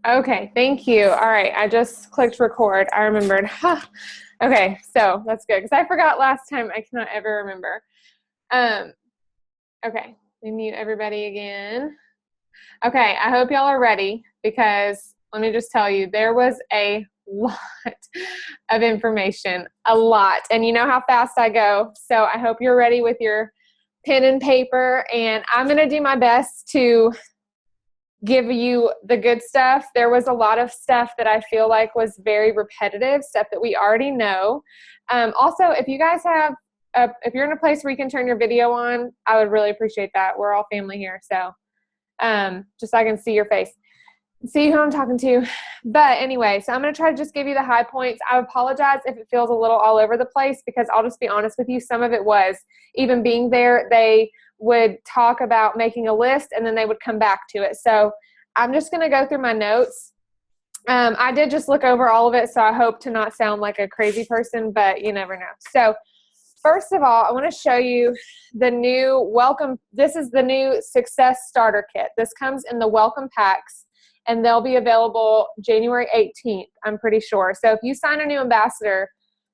Okay, thank you. All right, I just clicked record. I remembered. Huh. Okay, so that's good because I forgot last time. I cannot ever remember. Um, okay, let me mute everybody again. Okay, I hope y'all are ready because let me just tell you, there was a lot of information, a lot. And you know how fast I go. So I hope you're ready with your pen and paper. And I'm going to do my best to give you the good stuff. There was a lot of stuff that I feel like was very repetitive, stuff that we already know. Also, if you guys have, if you're in a place where you can turn your video on, I would really appreciate that. We're all family here. So just so I can see your face, see who I'm talking to. But anyway, so I'm going to try to just give you the high points. I apologize if it feels a little all over the place because I'll just be honest with you. Some of it was, even being there, they would talk about making a list and then they would come back to it. So I'm just going to go through my notes. I did just look over all of it, so I hope to not sound like a crazy person, but you never know. So first of all, I want to show you the new welcome. This is the new Success Starter Kit. This comes in the welcome packs, and they'll be available January 18th, I'm pretty sure. So if you sign a new ambassador,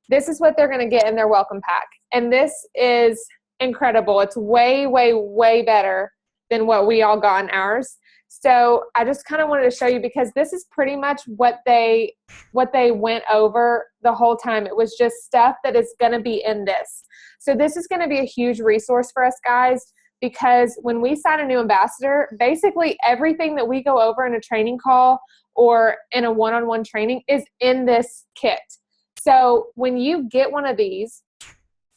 this is what they're going to get in their welcome pack. And this is incredible. It's way, way, way better than what we all got in ours. So I just kind of wanted to show you because this is pretty much what they went over the whole time. It was just stuff that is going to be in this. So this is going to be a huge resource for us guys because when we sign a new ambassador, basically everything that we go over in a training call or in a one-on-one training is in this kit. So when you get one of these,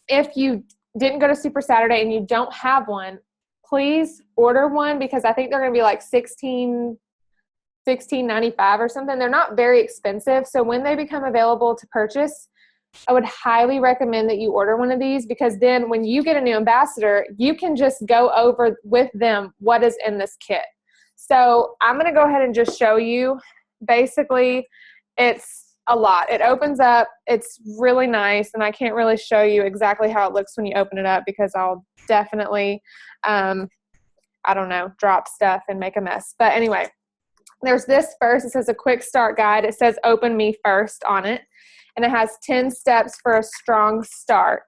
if you didn't go to Super Saturday and you don't have one, please order one because I think they're going to be like $16.95 or something. They're not very expensive. So when they become available to purchase, I would highly recommend that you order one of these because then when you get a new ambassador, you can just go over with them what is in this kit. So I'm going to go ahead and just show you. Basically, it's a lot. It opens up. It's really nice, and I can't really show you exactly how it looks when you open it up because I'll definitely, I don't know, drop stuff and make a mess. But anyway, there's this first. It says a quick start guide. It says open me first on it, and it has 10 steps for a strong start.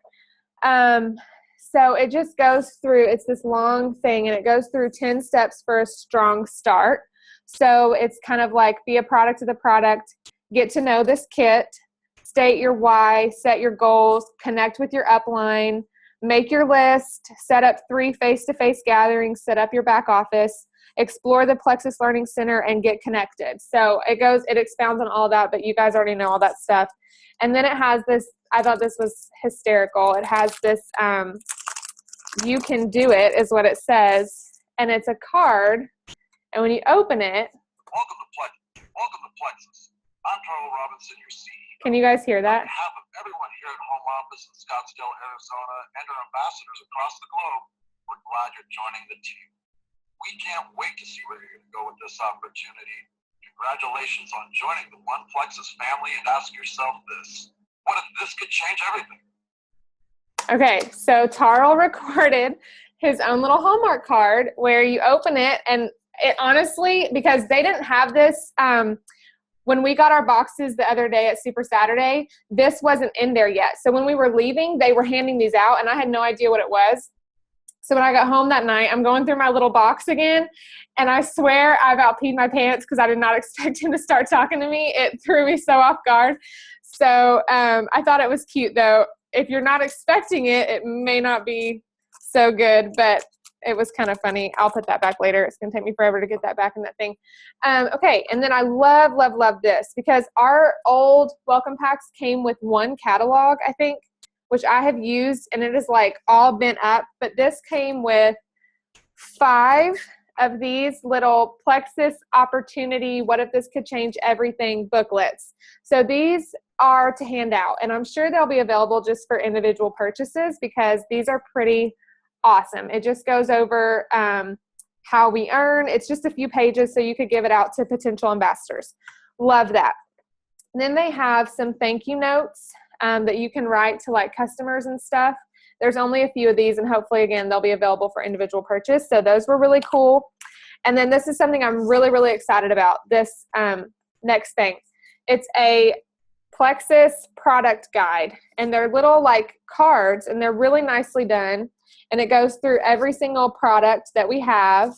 So it just goes through, it's this long thing, and it goes through 10 steps for a strong start. So it's kind of like be a product of the product, get to know this kit, state your why, set your goals, connect with your upline, make your list, set up 3 face-to-face gatherings, set up your back office, explore the Plexus Learning Center, and get connected. So it expounds on all that, but you guys already know all that stuff. And then it has this, I thought this was hysterical. It has this, you can do it is what it says. And it's a card. And when you open it. Welcome to Plexus. I'm Charles Robinson, your CEO. Can you guys hear that? On behalf of everyone here at home office in Scottsdale, Arizona, and our ambassadors across the globe, we're glad you're joining the team. We can't wait to see where you're going to go with this opportunity. Congratulations on joining the One Plexus family, and ask yourself this: what if this could change everything? Okay, so Tarl recorded his own little Hallmark card where you open it, and it honestly, because they didn't have this, when we got our boxes the other day at Super Saturday, this wasn't in there yet. So when we were leaving, they were handing these out, and I had no idea what it was. So when I got home that night, I'm going through my little box again, and I swear I about peed my pants because I did not expect him to start talking to me. It threw me so off guard. So I thought it was cute, though. If you're not expecting it, it may not be so good, but it was kind of funny. I'll put that back later. It's going to take me forever to get that back in that thing. Okay, and then I love, love, love this because our old welcome packs came with 1 catalog, I think, which I have used, and it is like all bent up. But this came with 5 of these little Plexus opportunity, what if this could change everything booklets. So these are to hand out, and I'm sure they'll be available just for individual purchases because these are pretty awesome. It just goes over how we earn. It's just a few pages, so you could give it out to potential ambassadors. Love that. And then they have some thank you notes that you can write to like customers and stuff. There's only a few of these, and hopefully, again, they'll be available for individual purchase. So those were really cool. And then this is something I'm really, really excited about, this next thing. It's a Plexus product guide, and they're little like cards, and they're really nicely done. And it goes through every single product that we have,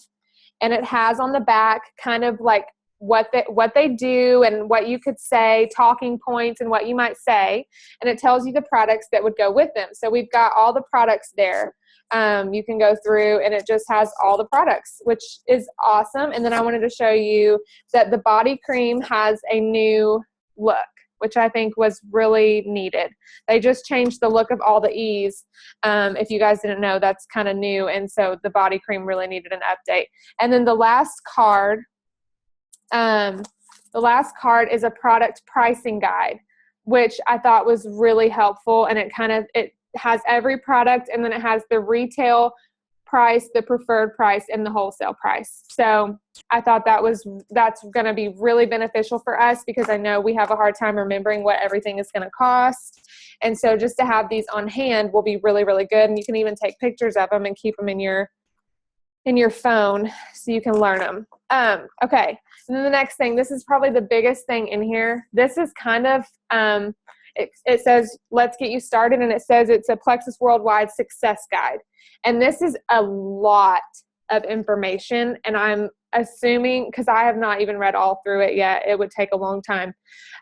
and it has on the back kind of like what they do and what you could say, talking points and what you might say. And it tells you the products that would go with them. So we've got all the products there. You can go through, and it just has all the products, which is awesome. And then I wanted to show you that the body cream has a new look, which I think was really needed. They just changed the look of all the E's. If you guys didn't know, that's kind of new. And so the body cream really needed an update. And then the last card is a product pricing guide, which I thought was really helpful. And it has every product, and then it has the retail price, the preferred price, and the wholesale price. So I thought that's going to be really beneficial for us, because I know we have a hard time remembering what everything is going to cost. And so just to have these on hand will be really, really good. And you can even take pictures of them and keep them in your phone so you can learn them. Okay. And then the next thing, this is probably the biggest thing in here. This is kind of, it says, let's get you started. And it says it's a Plexus Worldwide Success Guide. And this is a lot of information. And I'm assuming, because I have not even read all through it yet, it would take a long time.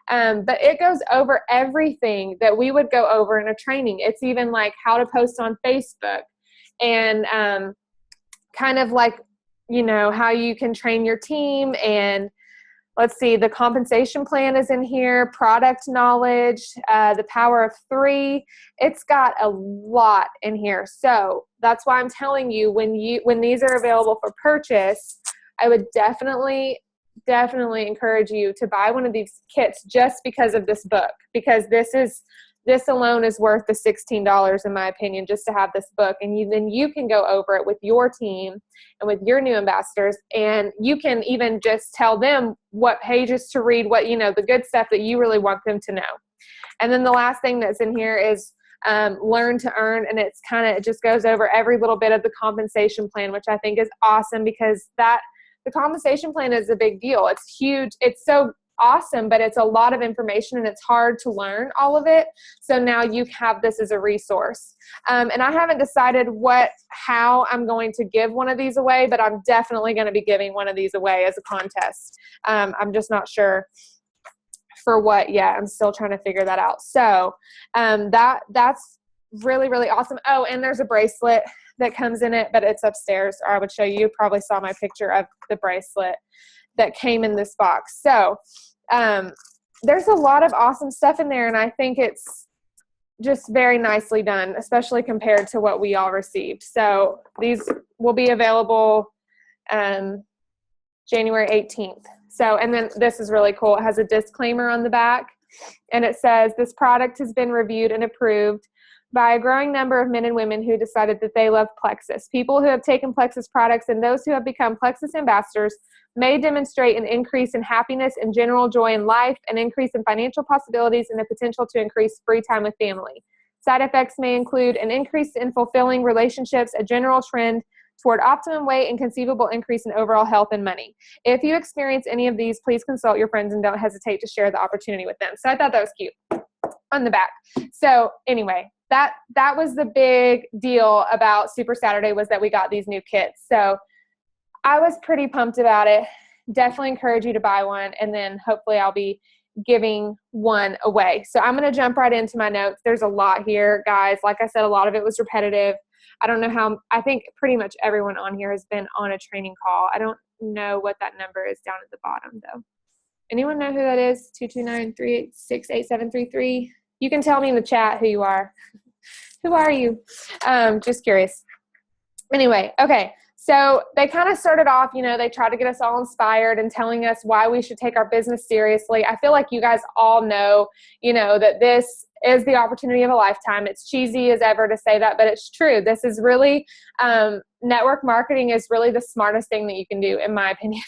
But it goes over everything that we would go over in a training. It's even like how to post on Facebook, and kind of like, how you can train your team. And let's see, the compensation plan is in here, product knowledge, the power of 3. It's got a lot in here. So that's why I'm telling you, when these are available for purchase, I would definitely encourage you to buy one of these kits just because of this book, because this alone is worth the $16, in my opinion, just to have this book. And then you can go over it with your team and with your new ambassadors, and you can even just tell them what pages to read, the good stuff that you really want them to know. And then the last thing that's in here is Learn to Earn, and it just goes over every little bit of the compensation plan, which I think is awesome, because the compensation plan is a big deal. It's huge. It's so awesome, but it's a lot of information, and it's hard to learn all of it. So now you have this as a resource. And I haven't decided how I'm going to give one of these away, but I'm definitely going to be giving one of these away as a contest. I'm just not sure for what yet. I'm still trying to figure that out. So that's really, really awesome. Oh, and there's a bracelet that comes in it, but it's upstairs, or I would show you. You probably saw my picture of the bracelet that came in this box. So there's a lot of awesome stuff in there, and I think it's just very nicely done, especially compared to what we all received. So these will be available January 18th. So, and then this is really cool. It has a disclaimer on the back, and it says, this product has been reviewed and approved by a growing number of men and women who decided that they love Plexus. People who have taken Plexus products and those who have become Plexus ambassadors may demonstrate an increase in happiness and general joy in life, an increase in financial possibilities, and the potential to increase free time with family. Side effects may include an increase in fulfilling relationships, a general trend toward optimum weight, and conceivable increase in overall health and money. If you experience any of these, please consult your friends and don't hesitate to share the opportunity with them. So I thought that was cute on the back. So anyway, that was the big deal about Super Saturday, was that we got these new kits. So I was pretty pumped about it. Definitely encourage you to buy one, and then hopefully I'll be giving one away. So I'm going to jump right into my notes. There's a lot here, guys. Like I said, a lot of it was repetitive. I think pretty much everyone on here has been on a training call. I don't know what that number is down at the bottom, though. Anyone know who that is? 229-386-8733. You can tell me in the chat who you are. Who are you? Just curious. Anyway, okay. So they kind of started off, they tried to get us all inspired and telling us why we should take our business seriously. I feel like you guys all know, that this is the opportunity of a lifetime. It's cheesy as ever to say that, but it's true. This is really, network marketing is really the smartest thing that you can do, in my opinion.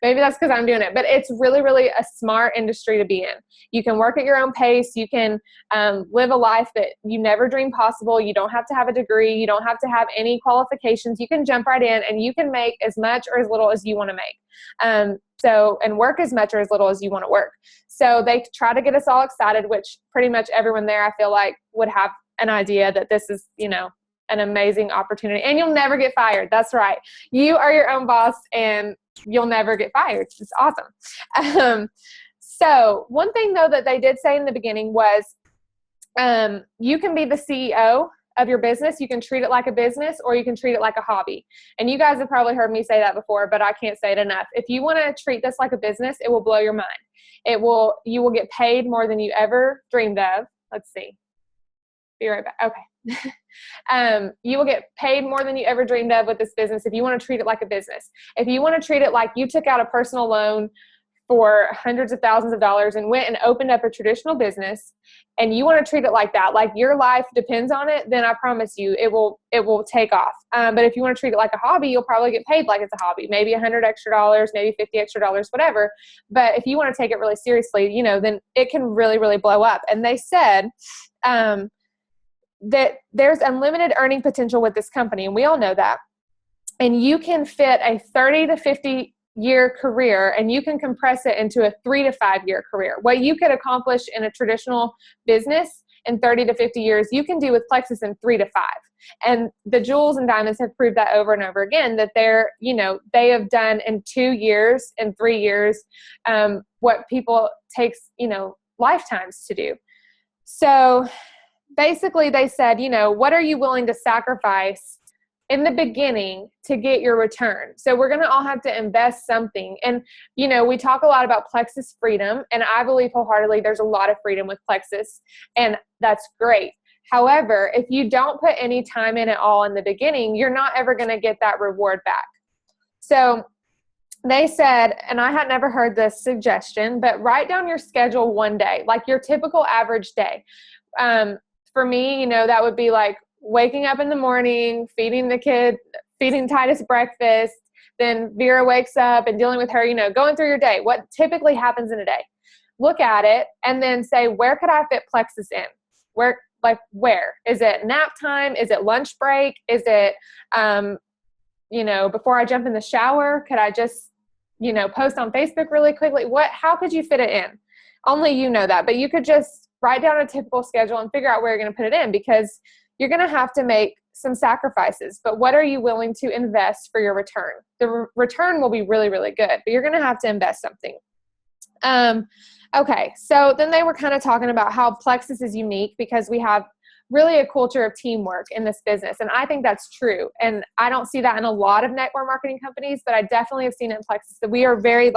Maybe that's because I'm doing it, but it's really, really a smart industry to be in. You can work at your own pace. You can live a life that you never dreamed possible. You don't have to have a degree. You don't have to have any qualifications. You can jump right in and you can make as much or as little as you want to make. And work as much or as little as you want to work. So they try to get us all excited, which pretty much everyone there, I feel like, would have an idea that this is, an amazing opportunity, and you'll never get fired. That's right. You are your own boss and you'll never get fired. It's awesome. So one thing though that they did say in the beginning was, you can be the CEO of your business. You can treat it like a business, or you can treat it like a hobby. And you guys have probably heard me say that before, but I can't say it enough. If you want to treat this like a business, it will blow your mind. You will get paid more than you ever dreamed of. Let's see. Be right back. Okay. You will get paid more than you ever dreamed of with this business if you want to treat it like a business. If you want to treat it like you took out a personal loan for hundreds of thousands of dollars and went and opened up a traditional business, and you want to treat it like that, like your life depends on it, then I promise you it will take off. But if you want to treat it like a hobby, you'll probably get paid like it's a hobby, maybe $100 extra, maybe $50 extra, whatever. But if you want to take it really seriously, then it can really, really blow up. And they said, that there's unlimited earning potential with this company, and we all know that. And you can fit a 30 to 50 year career, and you can compress it into a 3 to 5 year career. What you could accomplish in a traditional business in 30 to 50 years, you can do with Plexus in 3 to 5. And the jewels and diamonds have proved that over and over again, that they have done in 2 years, in 3 years, what people takes, lifetimes to do. So basically they said, what are you willing to sacrifice in the beginning to get your return? So we're going to all have to invest something. And, we talk a lot about Plexus freedom, and I believe wholeheartedly there's a lot of freedom with Plexus, and that's great. However, if you don't put any time in at all in the beginning, you're not ever going to get that reward back. So they said, and I had never heard this suggestion, but write down your schedule one day, like your typical average day. For me, that would be like waking up in the morning, feeding Titus breakfast, then Vera wakes up and dealing with her, going through your day. What typically happens in a day? Look at it and then say, where could I fit Plexus in? Where? Is it nap time? Is it lunch break? Is it, before I jump in the shower, could I just, post on Facebook really quickly? How could you fit it in? Only you know that, but you could just write down a typical schedule and figure out where you're going to put it in, because you're going to have to make some sacrifices. But what are you willing to invest for your return? The return will be really, really good, but you're going to have to invest something. Okay, so then they were kind of talking about how Plexus is unique because we have really a culture of teamwork in this business. And I think that's true. And I don't see that in a lot of network marketing companies, but I definitely have seen it in Plexus, that we are very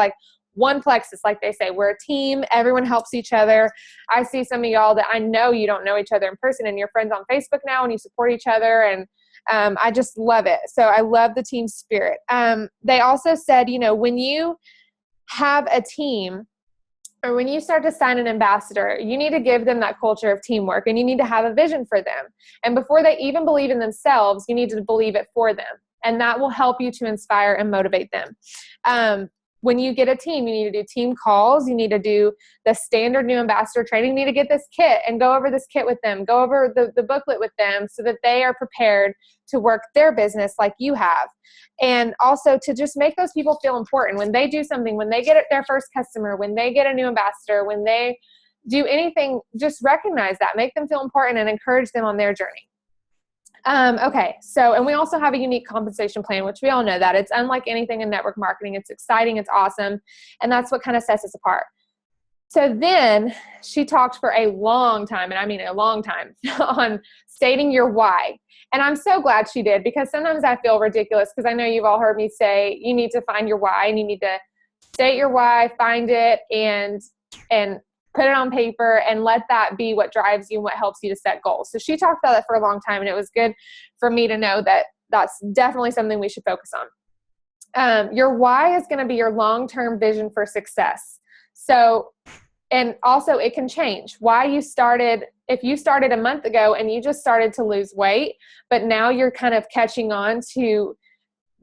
one Plexus, like they say. We're a team. Everyone helps each other. I see some of y'all that I know you don't know each other in person, and you're friends on Facebook now, and you support each other. And I just love it. So I love the team spirit. They also said, when you have a team, or when you start to sign an ambassador, you need to give them that culture of teamwork, and you need to have a vision for them. And before they even believe in themselves, you need to believe it for them. And that will help you to inspire and motivate them. When you get a team, you need to do team calls. You need to do the standard new ambassador training. You need to get this kit and go over this kit with them. Go over the booklet with them so that they are prepared to work their business like you have. And also to just make those people feel important. When they do something, when they get their first customer, when they get a new ambassador, when they do anything, just recognize that. Make them feel important and encourage them on their journey. Okay, so, and we also have a unique compensation plan, which we all know that. It's unlike anything in network marketing. It's exciting, it's awesome, and that's what kind of sets us apart. So then she talked for a long time, and I mean a long time, on stating your why. And I'm so glad she did, because sometimes I feel ridiculous, because I know you've all heard me say you need to find your why, and you need to state your why, find it, and put it on paper, and let that be what drives you and what helps you to set goals. So she talked about that for a long time, and it was good for me to know that that's definitely something we should focus on. Your why is going to be your long-term vision for success. So, and also it can change. Why you started, if you started a month ago and you just started to lose weight, but now you're kind of catching on to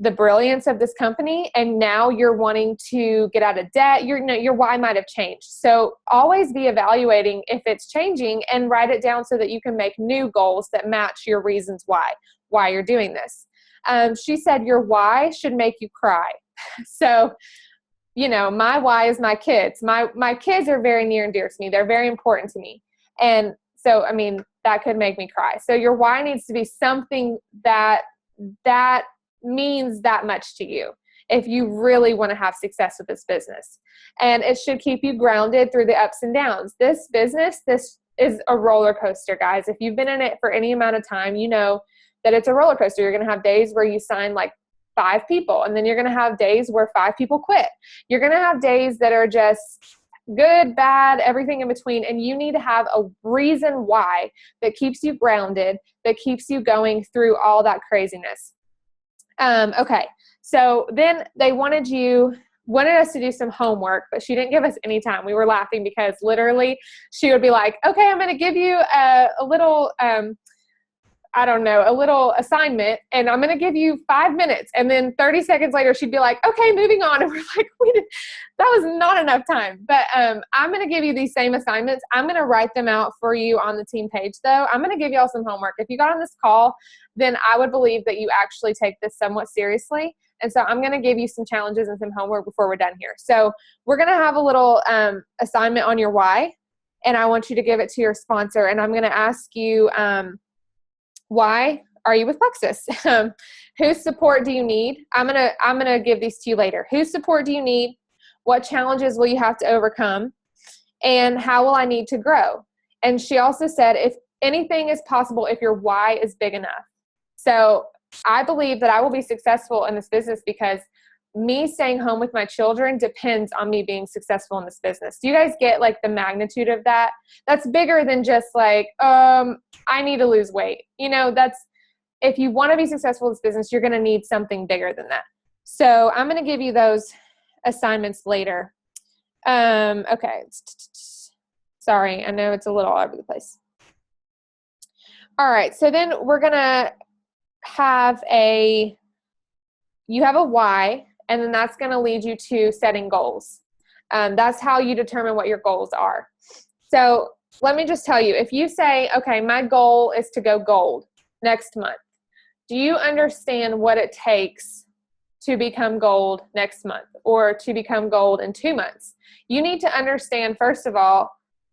the brilliance of this company, and now you're wanting to get out of debt. Your why might have changed. So always be evaluating if it's changing and write it down so that you can make new goals that match your reasons why you're doing this. She said your why should make you cry. So, my why is my kids. My kids are very near and dear to me. They're very important to me. And so, that could make me cry. So your why needs to be something that means that much to you if you really want to have success with this business. And it should keep you grounded through the ups and downs. This business, this is a roller coaster, guys. If you've been in it for any amount of time, you know that it's a roller coaster. You're going to have days where you sign like 5 people, and then you're going to have days where 5 people quit. You're going to have days that are just good, bad, everything in between. And you need to have a reason why that keeps you grounded, that keeps you going through all that craziness. Okay. So then they wanted us to do some homework, but she didn't give us any time. We were laughing because literally she would be like, okay, I'm going to give you a little, a little assignment, and I'm going to give you 5 minutes. And then 30 seconds later, she'd be like, okay, moving on. And we're like, that was not enough time. But I'm going to give you these same assignments. I'm going to write them out for you on the team page, though. I'm going to give you all some homework. If you got on this call, then I would believe that you actually take this somewhat seriously. And so I'm going to give you some challenges and some homework before we're done here. So we're going to have a little assignment on your why, and I want you to give it to your sponsor. And I'm going to ask you, why are you with Plexus? Whose support do you need? I'm gonna give these to you later. Whose support do you need? What challenges will you have to overcome? And how will I need to grow? And she also said, if anything is possible, if your why is big enough. So I believe that I will be successful in this business because me staying home with my children depends on me being successful in this business. Do you guys get like the magnitude of that? That's bigger than just like, I need to lose weight. If you want to be successful in this business, you're going to need something bigger than that. So I'm going to give you those assignments later. Okay. Sorry. I know it's a little all over the place. All right. So then we're going to have you have a why, and then that's going to lead you to setting goals. That's how you determine what your goals are. So let me just tell you, if you say, okay, my goal is to go gold next month, do you understand what it takes to become gold next month or to become gold in 2 months? You need to understand, first of all,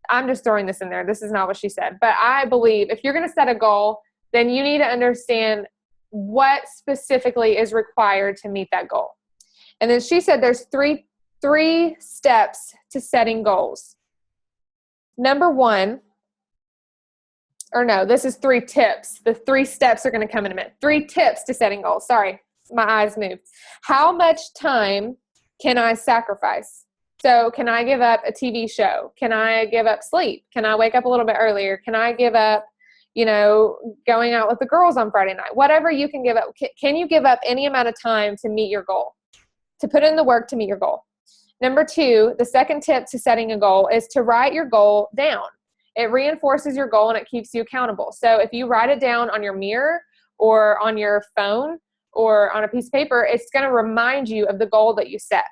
I'm just throwing this in there. This is not what she said. But I believe if you're going to set a goal, then you need to understand what specifically is required to meet that goal. And then she said there's three steps to setting goals. Number one, or no, this is 3 tips. The 3 steps are going to come in a minute. 3 tips to setting goals. Sorry, my eyes moved. How much time can I sacrifice? So can I give up a TV show? Can I give up sleep? Can I wake up a little bit earlier? Can I give up, going out with the girls on Friday night? Whatever you can give up. Can you give up any amount of time to meet your goal, to put in the work to meet your goal? Number 2, the second tip to setting a goal is to write your goal down. It reinforces your goal and it keeps you accountable. So if you write it down on your mirror or on your phone or on a piece of paper, it's going to remind you of the goal that you set.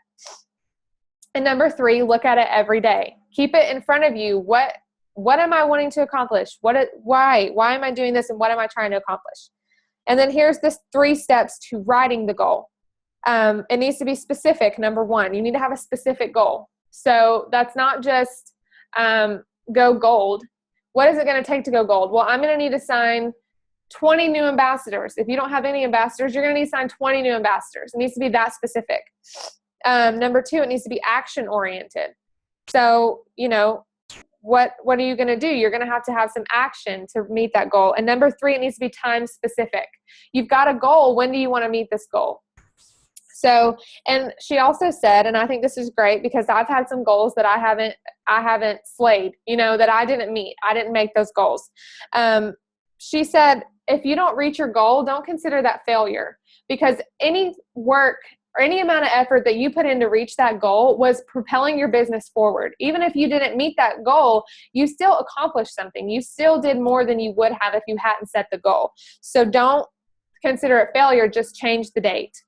And number 3, look at it every day. Keep it in front of you. What am I wanting to accomplish? Why am I doing this, and what am I trying to accomplish? And then here's the 3 steps to writing the goal. It needs to be specific. Number 1, you need to have a specific goal. So that's not just go gold. What is it going to take to go gold? Well, I'm going to need to sign 20 new ambassadors. If you don't have any ambassadors, you're going to need to sign 20 new ambassadors. It needs to be that specific. Number 2, it needs to be action oriented. So, what are you going to do? You're going to have some action to meet that goal. And number 3, it needs to be time specific. You've got a goal. When do you want to meet this goal? So, and she also said, and I think this is great because I've had some goals that I haven't slayed, that I didn't meet. I didn't make those goals. She said, if you don't reach your goal, don't consider that failure, because any work or any amount of effort that you put in to reach that goal was propelling your business forward. Even if you didn't meet that goal, you still accomplished something. You still did more than you would have if you hadn't set the goal. So don't consider it failure, just change the date.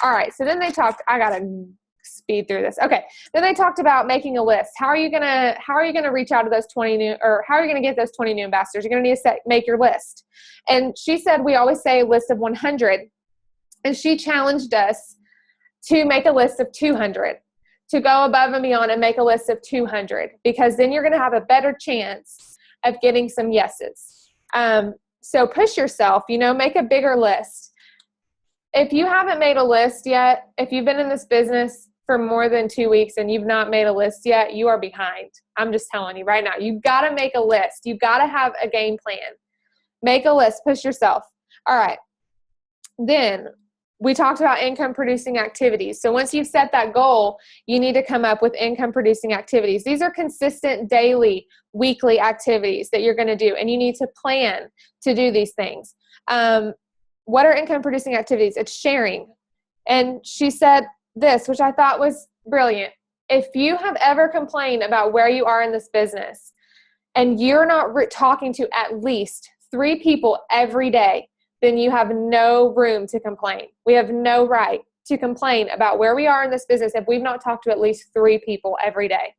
All right. So then they talked, I got to speed through this. Okay. Then they talked about making a list. How are you going to reach out to those 20 new, or how are you going to get those 20 new ambassadors? You're going to need to make your list. And she said, we always say a list of 100. And she challenged us to make a list of 200, to go above and beyond and make a list of 200, because then you're going to have a better chance of getting some yeses. So push yourself, make a bigger list. If you haven't made a list yet, if you've been in this business for more than 2 weeks and you've not made a list yet, you are behind. I'm just telling you right now, you've got to make a list. You've got to have a game plan. Make a list, push yourself. All right. Then we talked about income producing activities. So once you've set that goal, you need to come up with income producing activities. These are consistent daily, weekly activities that you're going to do, and you need to plan to do these things. What are income producing activities? It's sharing. And she said this, which I thought was brilliant. If you have ever complained about where you are in this business and you're not talking to at least 3 people every day, then you have no room to complain. We have no right to complain about where we are in this business if we've not talked to at least 3 people every day.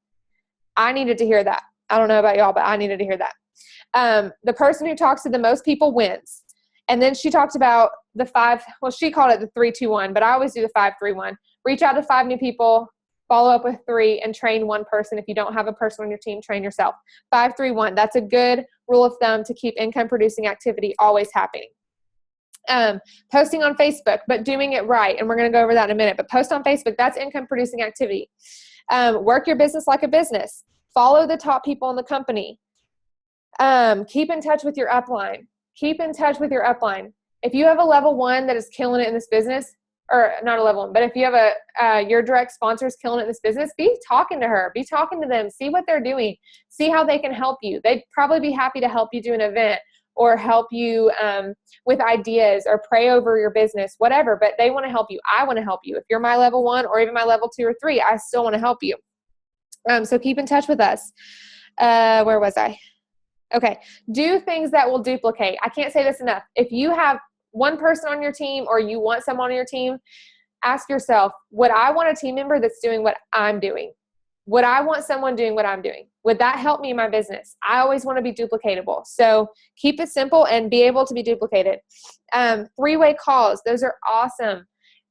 I needed to hear that. I don't know about y'all, but I needed to hear that. The person who talks to the most people wins. And then she talked about the 5, well, she called it the 3-2-1, but I always do the 5-3-1. Reach out to 5 new people, follow up with 3, and train 1 person. If you don't have a person on your team, train yourself. 5-3-1. That's a good rule of thumb to keep income producing activity always happening. Posting on Facebook, but doing it right. And we're going to go over that in a minute, but post on Facebook, that's income producing activity. Work your business like a business. Follow the top people in the company. Keep in touch with your upline. Keep in touch with your upline. If you have a level 1 that is killing it in this business, or not a level 1, but if you have your direct sponsors killing it in this business, be talking to her, be talking to them, see what they're doing, see how they can help you. They'd probably be happy to help you do an event or help you with ideas or pray over your business, whatever, but they want to help you. I want to help you. If you're my level 1 or even my level 2 or 3, I still want to help you. So keep in touch with us. Where was I? Okay. Do things that will duplicate. I can't say this enough. If you have 1 person on your team or you want someone on your team, ask yourself, would I want a team member that's doing what I'm doing? Would I want someone doing what I'm doing? Would that help me in my business? I always want to be duplicatable. So keep it simple and be able to be duplicated. 3-way calls. Those are awesome.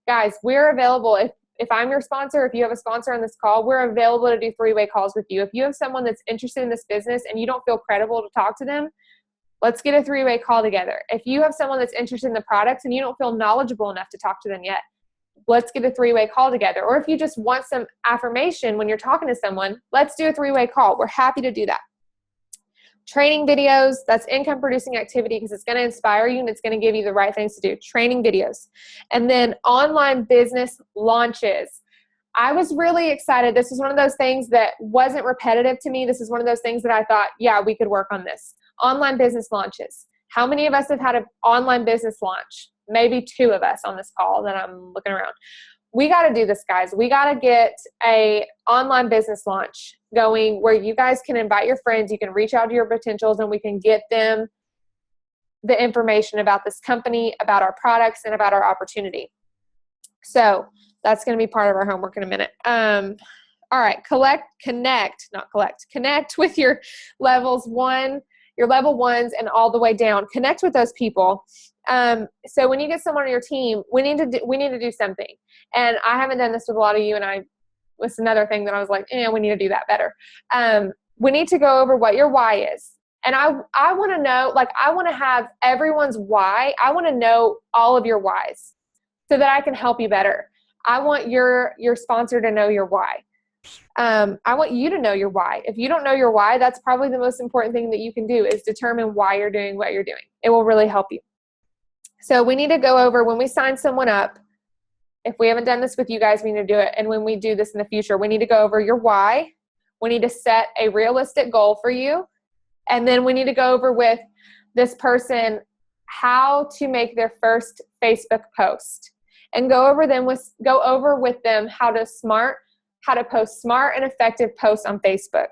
Guys, we're available. If I'm your sponsor, if you have a sponsor on this call, we're available to do 3-way calls with you. If you have someone that's interested in this business and you don't feel credible to talk to them, let's get a 3-way call together. If you have someone that's interested in the products and you don't feel knowledgeable enough to talk to them yet, let's get a 3-way call together. Or if you just want some affirmation when you're talking to someone, let's do a 3-way call. We're happy to do that. Training videos, that's income producing activity because it's going to inspire you and it's going to give you the right things to do. Training videos. And then online business launches. I was really excited. This is one of those things that wasn't repetitive to me. This is one of those things that I thought, yeah, we could work on this. Online business launches. How many of us have had an online business launch? Maybe 2 of us on this call that I'm looking around. We got to do this, guys. We got to get a online business launch going where you guys can invite your friends. You can reach out to your potentials and we can get them the information about this company, about our products, and about our opportunity. So that's going to be part of our homework in a minute. All right. Connect with your levels 1, your level 1s and all the way down. Connect with those people. So when you get someone on your team, we need to do something. And I haven't done this with a lot of you, and I was another thing that I was like, we need to do that better. We need to go over what your why is. And I want to know, I want to have everyone's why. I want to know all of your whys so that I can help you better. I want your sponsor to know your why. I want you to know your why. If you don't know your why, that's probably the most important thing that you can do is determine why you're doing what you're doing. It will really help you. So we need to go over when we sign someone up. If we haven't done this with you guys, we need to do it. And when we do this in the future, we need to go over your why. We need to set a realistic goal for you. And then we need to go over with this person how to make their first Facebook post and go over with them how to post smart and effective posts on Facebook.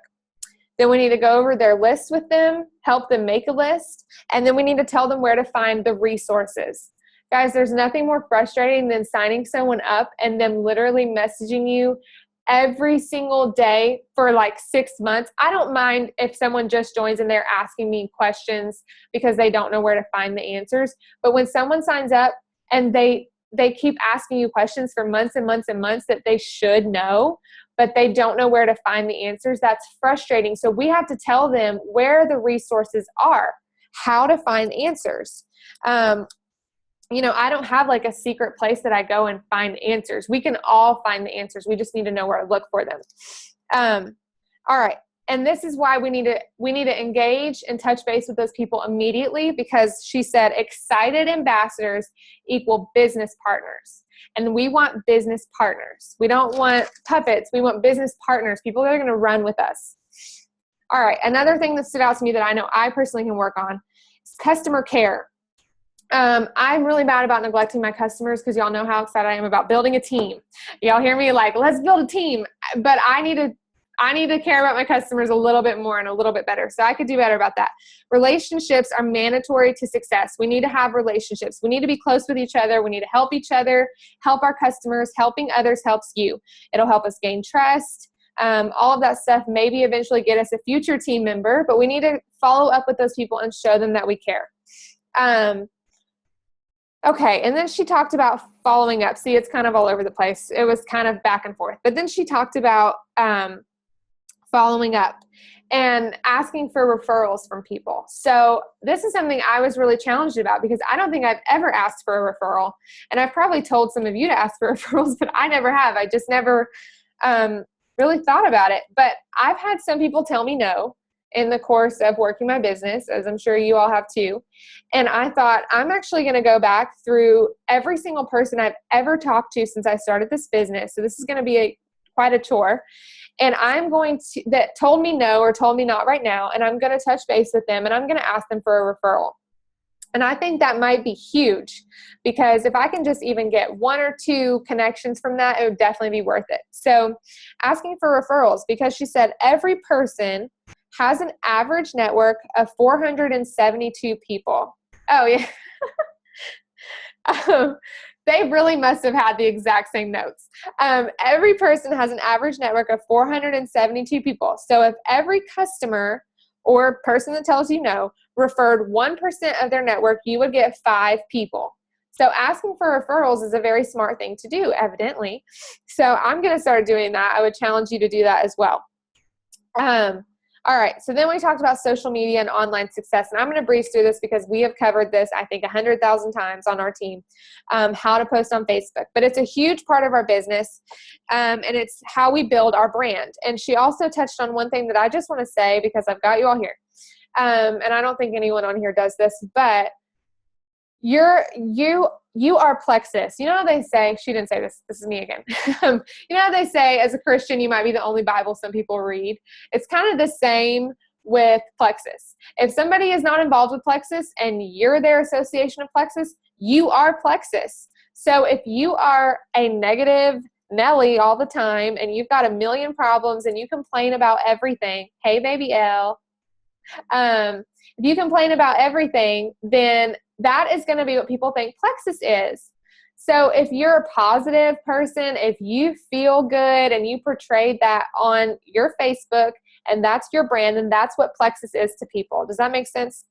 Then we need to go over their list with them, help them make a list, and then we need to tell them where to find the resources. Guys, there's nothing more frustrating than signing someone up and them literally messaging you every single day for like 6 months. I don't mind if someone just joins and they're asking me questions because they don't know where to find the answers. But when someone signs up and they keep asking you questions for months and months and months that they should know, but they don't know where to find the answers, that's frustrating. So we have to tell them where the resources are, how to find answers. I don't have like a secret place that I go and find answers. We can all find the answers. We just need to know where to look for them. All right. And this is why we need to engage and touch base with those people immediately, because she said excited ambassadors equal business partners. And we want business partners. We don't want puppets. We want business partners, people that are going to run with us. All right. Another thing that stood out to me that I know I personally can work on is customer care. I'm really bad about neglecting my customers because y'all know how excited I am about building a team. Y'all hear me like, let's build a team. But I need to care about my customers a little bit more and a little bit better. So I could do better about that. Relationships are mandatory to success. We need to have relationships. We need to be close with each other. We need to help each other, help our customers. Helping others helps you. It'll help us gain trust. All of that stuff, maybe eventually get us a future team member, but we need to follow up with those people and show them that we care. Okay, and then she talked about following up. See, it's kind of all over the place. It was kind of back and forth. But then she talked about following up and asking for referrals from people. So this is something I was really challenged about because I don't think I've ever asked for a referral. And I've probably told some of you to ask for referrals, but I never have. I just never really thought about it. But I've had some people tell me no in the course of working my business, as I'm sure you all have too. And I thought, I'm actually going to go back through every single person I've ever talked to since I started this business. So this is going to be quite a chore. And I'm going to, that told me no or told me not right now, and I'm going to touch base with them and I'm going to ask them for a referral. And I think that might be huge because if I can just even get 1 or 2 connections from that, it would definitely be worth it. So asking for referrals, because she said every person has an average network of 472 people. Oh, yeah. They really must have had the exact same notes. Every person has an average network of 472 people. So if every customer or person that tells you no referred 1% of their network, you would get 5 people. So asking for referrals is a very smart thing to do, evidently. So I'm going to start doing that. I would challenge you to do that as well. All right, so then we talked about social media and online success, and I'm going to breeze through this because we have covered this, I think, 100,000 times on our team, how to post on Facebook. But it's a huge part of our business, and it's how we build our brand. And she also touched on one thing that I just want to say because I've got you all here, and I don't think anyone on here does this, but you are Plexus. You know how they say, she didn't say this, this is me again. You know how they say as a Christian, you might be the only Bible some people read. It's kind of the same with Plexus. If somebody is not involved with Plexus and you're their association of Plexus, you are Plexus. So if you are a negative Nelly all the time and you've got a million problems and you complain about everything, hey, baby L, if you complain about everything, then that is going to be what people think Plexus is. So if you're a positive person, if you feel good and you portrayed that on your Facebook and that's your brand, and that's what Plexus is to people. Does that make sense?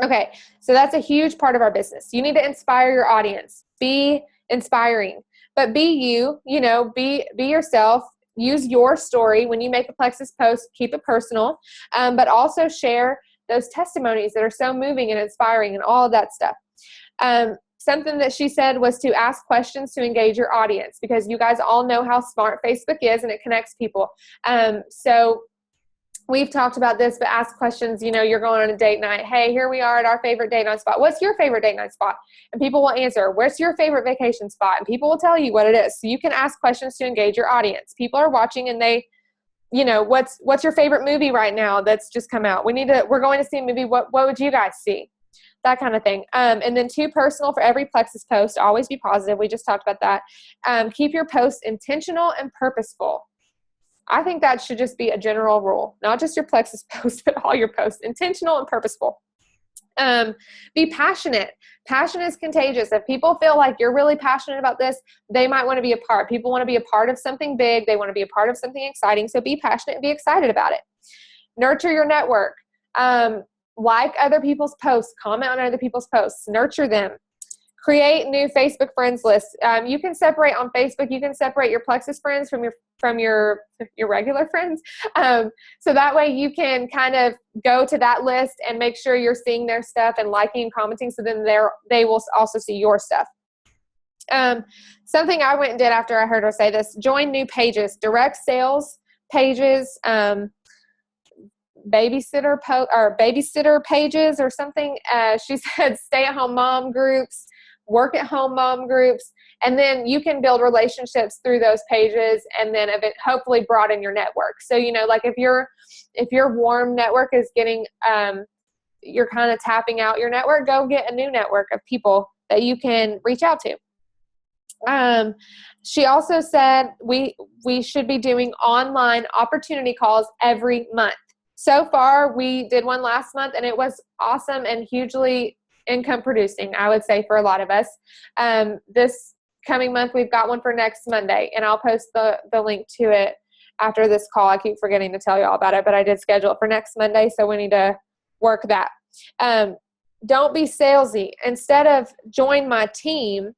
Okay, so that's a huge part of our business. You need to inspire your audience. Be inspiring, but be you, be yourself. Use your story. When you make a Plexus post, keep it personal, but also share those testimonies that are so moving and inspiring and all of that stuff. Something that she said was to ask questions to engage your audience, because you guys all know how smart Facebook is and it connects people. So we've talked about this, but ask questions. You're going on a date night. Hey, here we are at our favorite date night spot. What's your favorite date night spot? And people will answer, what's your favorite vacation spot? And people will tell you what it is. So you can ask questions to engage your audience. People are watching and they, what's your favorite movie right now that's just come out? We're going to see a movie. What would you guys see? That kind of thing. And then too personal for every Plexus post. Always be positive. We just talked about that. Keep your posts intentional and purposeful. I think that should just be a general rule, not just your Plexus post, but all your posts, intentional and purposeful. Be passionate. Passion is contagious. If people feel like you're really passionate about this, they might want to be a part. People want to be a part of something big. They want to be a part of something exciting. So be passionate and be excited about it. Nurture your network. Like other people's posts. Comment on other people's posts. Nurture them. Create new Facebook friends lists. You can separate on Facebook. You can separate your Plexus friends from your regular friends. So that way you can kind of go to that list and make sure you're seeing their stuff and liking and commenting. So then they will also see your stuff. Something I went and did after I heard her say this: join new pages, direct sales pages, babysitter pages or something. She said stay-at-home mom groups, work-at-home mom groups, and then you can build relationships through those pages and then hopefully broaden your network. So, like if your warm network is getting, you're kind of tapping out your network, go get a new network of people that you can reach out to. She also said we should be doing online opportunity calls every month. So far, we did one last month and it was awesome and hugely income producing, I would say, for a lot of us. This coming month, we've got one for next Monday, and I'll post the link to it after this call. I keep forgetting to tell you all about it, but I did schedule it for next Monday, so we need to work that. Don't be salesy. Instead of join my team,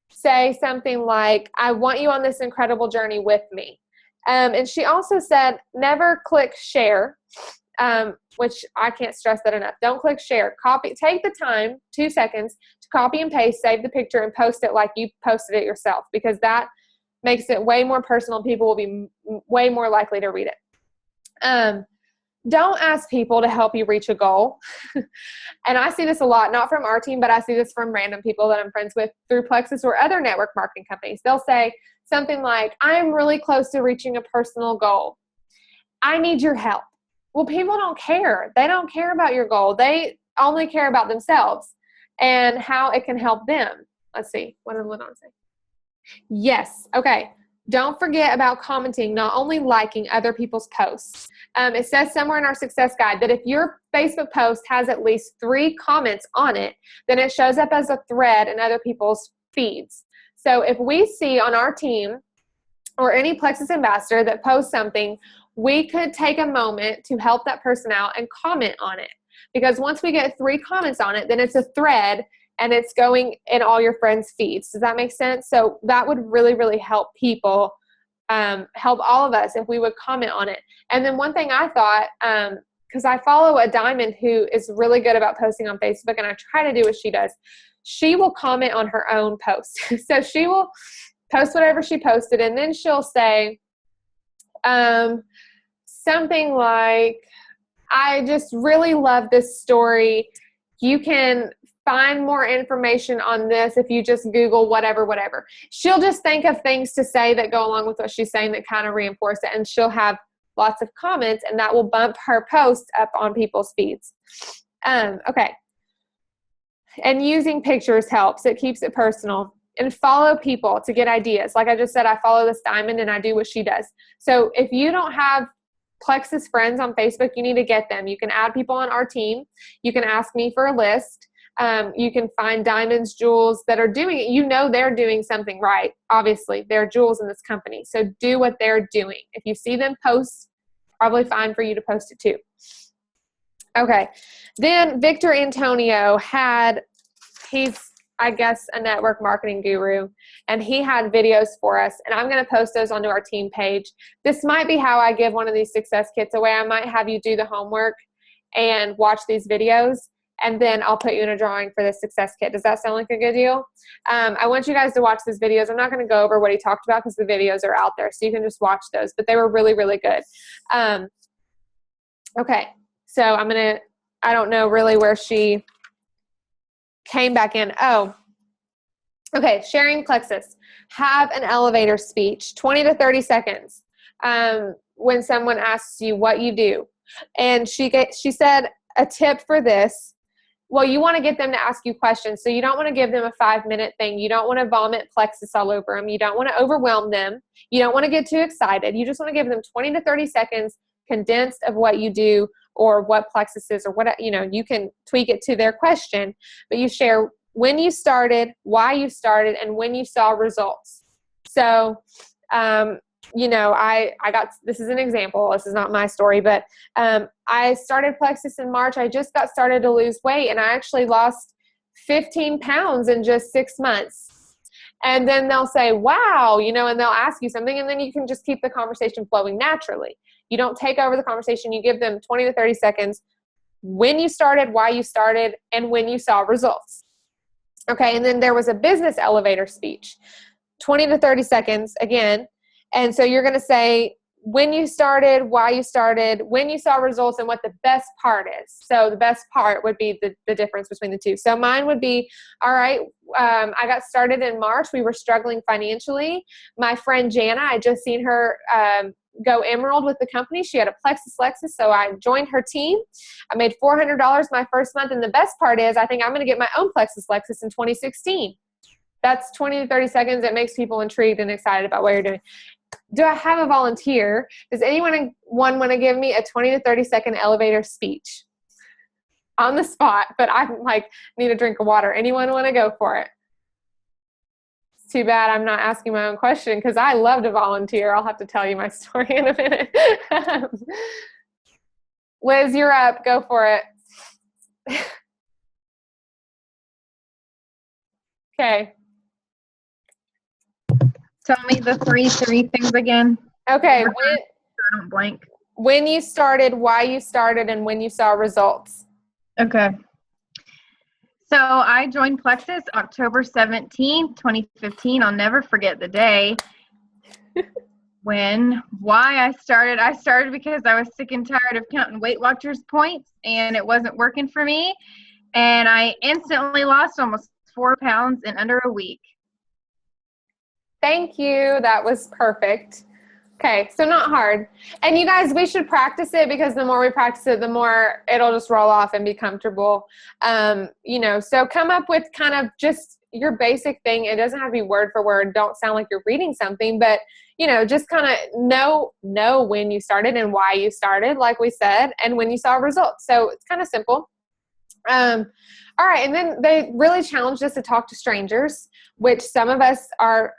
say something like, I want you on this incredible journey with me. And she also said, never click share. Which I can't stress that enough. Don't click share. Take the time, 2 seconds, to copy and paste, save the picture, and post it like you posted it yourself, because that makes it way more personal. People will be way more likely to read it. Don't ask people to help you reach a goal. And I see this a lot, not from our team, but I see this from random people that I'm friends with through Plexus or other network marketing companies. They'll say something like, I am really close to reaching a personal goal. I need your help. Well, people don't care. They don't care about your goal. They only care about themselves and how it can help them. Let's see. What did I want to say? Yes. Okay. Don't forget about commenting, not only liking other people's posts. It says somewhere in our success guide that if your Facebook post has at least 3 comments on it, then it shows up as a thread in other people's feeds. So if we see on our team or any Plexus ambassador that posts something, we could take a moment to help that person out and comment on it. Because once we get 3 comments on it, then it's a thread and it's going in all your friends' feeds. Does that make sense? So that would really, really help people, help all of us if we would comment on it. And then one thing I thought, because I follow a diamond who is really good about posting on Facebook, and I try to do what she does. She will comment on her own post. So she will post whatever she posted, and then she'll say, something like, I just really love this story. You can find more information on this if you just Google whatever. She'll just think of things to say that go along with what she's saying that kind of reinforce it, and she'll have lots of comments, and that will bump her post up on people's feeds. Okay. And using pictures helps. It keeps it personal. And follow people to get ideas. Like I just said, I follow this diamond and I do what she does. So if you don't have Plexus friends on Facebook, you need to get them. You can add people on our team. You can ask me for a list. You can find diamonds, jewels that are doing it. They're doing something right. Obviously, they're jewels in this company. So do what they're doing. If you see them post, probably fine for you to post it too. Okay. Then Victor Antonio he's I guess a network marketing guru, and he had videos for us, and I'm going to post those onto our team page. This might be how I give one of these success kits away. I might have you do the homework and watch these videos, and then I'll put you in a drawing for this success kit. Does that sound like a good deal? I want you guys to watch these videos. I'm not going to go over what he talked about because the videos are out there, so you can just watch those, but they were really, really good. Okay, so I don't know really where she came back in. Oh, okay. Sharing Plexus. Have an elevator speech, 20 to 30 seconds, when someone asks you what you do. And she said a tip for this. Well, you want to get them to ask you questions. So you don't want to give them a 5-minute thing. You don't want to vomit Plexus all over them. You don't want to overwhelm them. You don't want to get too excited. You just want to give them 20 to 30 seconds condensed of what you do or what Plexus is, or what, you can tweak it to their question, but you share when you started, why you started, and when you saw results. So, I got, this is an example, this is not my story, but I started Plexus in March. I just got started to lose weight, and I actually lost 15 pounds in just 6 months. And then they'll say, wow, and they'll ask you something, and then you can just keep the conversation flowing naturally. You don't take over the conversation. You give them 20 to 30 seconds, when you started, why you started, and when you saw results. Okay, and then there was a business elevator speech, 20 to 30 seconds again. And so you're going to say when you started, why you started, when you saw results, and what the best part is. So the best part would be the difference between the two. So mine would be, all right, I got started in March. We were struggling financially. My friend Jana, I just seen her go emerald with the company. She had a Plexus Lexus, so I joined her team. I made $400 my first month, and the best part is I think I'm going to get my own Plexus Lexus in 2016. That's 20 to 30 seconds. It makes people intrigued and excited about what you're doing. Do I have a volunteer? Does anyone want to give me a 20 to 30 second elevator speech on the spot? But I need a drink of water. Anyone want to go for it? It's too bad I'm not asking my own question, because I love to volunteer. I'll have to tell you my story in a minute. Liz, you're up. Go for it. Okay. Tell me the three things again. Okay. So I don't blank. When you started, why you started, and when you saw results. Okay. So I joined Plexus October 17th, 2015. I'll never forget the day. Why I started because I was sick and tired of counting Weight Watchers points, and it wasn't working for me. And I instantly lost almost 4 pounds in under a week. Thank you. That was perfect. Okay, so not hard. And you guys, we should practice it, because the more we practice it, the more it'll just roll off and be comfortable. So come up with kind of just your basic thing. It doesn't have to be word for word. Don't sound like you're reading something, but just kind of know when you started and why you started, like we said, and when you saw results. So it's kind of simple. All right, and then they really challenged us to talk to strangers, which some of us are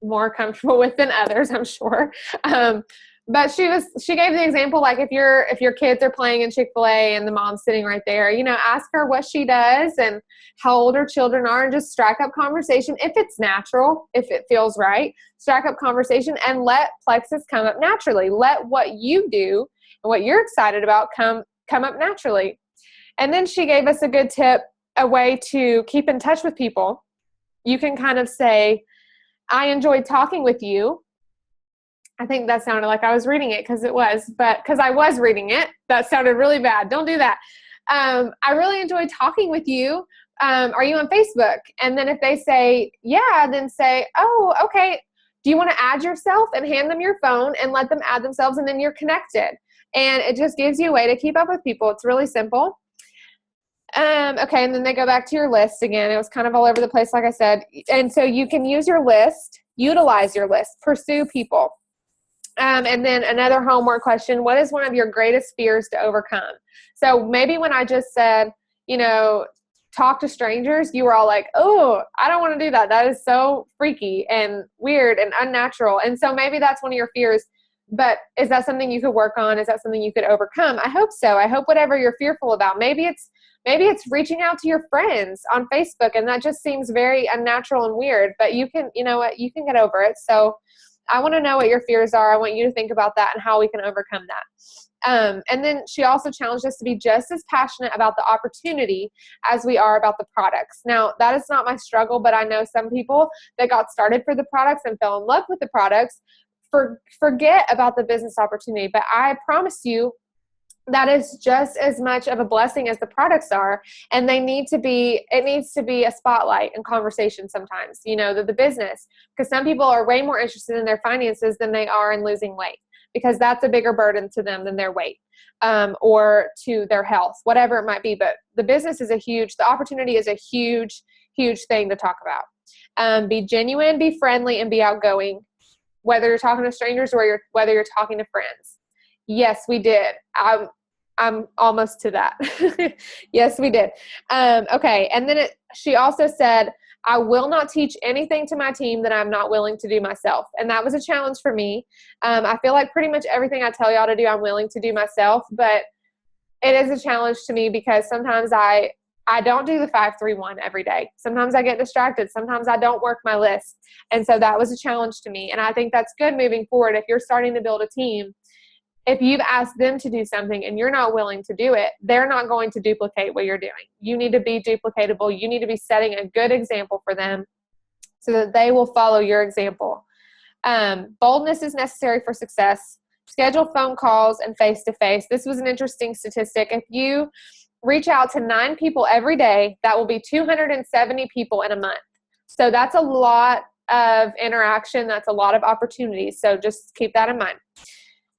more comfortable with than others, I'm sure. But she gave the example, like if your kids are playing in Chick-fil-A and the mom's sitting right there, ask her what she does and how old her children are, and just strike up conversation. If it's natural, if it feels right, strike up conversation and let Plexus come up naturally. Let what you do and what you're excited about come up naturally. And then she gave us a good tip, a way to keep in touch with people. You can kind of say, I enjoyed talking with you. I think that sounded like I was reading it, because I was reading it. That sounded really bad. Don't do that. I really enjoyed talking with you. Are you on Facebook? And then if they say, yeah, then say, oh, okay. Do you want to add yourself? And hand them your phone and let them add themselves, and then you're connected. And it just gives you a way to keep up with people. It's really simple. Okay, and then they go back to your list again. It was kind of all over the place, like I said. And so you can use your list, utilize your list, pursue people. And then another homework question, what is one of your greatest fears to overcome? So maybe when I just said, talk to strangers, you were all like, oh, I don't want to do that. That is so freaky and weird and unnatural. And so maybe that's one of your fears. But is that something you could work on? Is that something you could overcome? I hope so. I hope whatever you're fearful about, maybe it's reaching out to your friends on Facebook, and that just seems very unnatural and weird, but you can get over it. So I want to know what your fears are. I want you to think about that and how we can overcome that. And then she also challenged us to be just as passionate about the opportunity as we are about the products. Now, that is not my struggle, but I know some people that got started for the products and fell in love with the products, forget about the business opportunity. But I promise you, that is just as much of a blessing as the products are. And it needs to be a spotlight and conversation sometimes, the business, because some people are way more interested in their finances than they are in losing weight, because that's a bigger burden to them than their weight, or to their health, whatever it might be. But the business is the opportunity is a huge, huge thing to talk about. Be genuine, be friendly, and be outgoing, whether you're talking to strangers or whether you're talking to friends. Yes, we did. I'm almost to that. Yes, we did. Okay. And then she also said, I will not teach anything to my team that I'm not willing to do myself. And that was a challenge for me. I feel like pretty much everything I tell y'all to do, I'm willing to do myself, but it is a challenge to me because sometimes I don't do the 5-3-1 every day. Sometimes I get distracted. Sometimes I don't work my list. And so that was a challenge to me. And I think that's good moving forward. If you're starting to build a team, if you've asked them to do something and you're not willing to do it, they're not going to duplicate what you're doing. You need to be duplicatable. You need to be setting a good example for them so that they will follow your example. Boldness is necessary for success. Schedule phone calls and face-to-face. This was an interesting statistic. If you reach out to 9 people every day, that will be 270 people in a month. So that's a lot of interaction. That's a lot of opportunities. So just keep that in mind.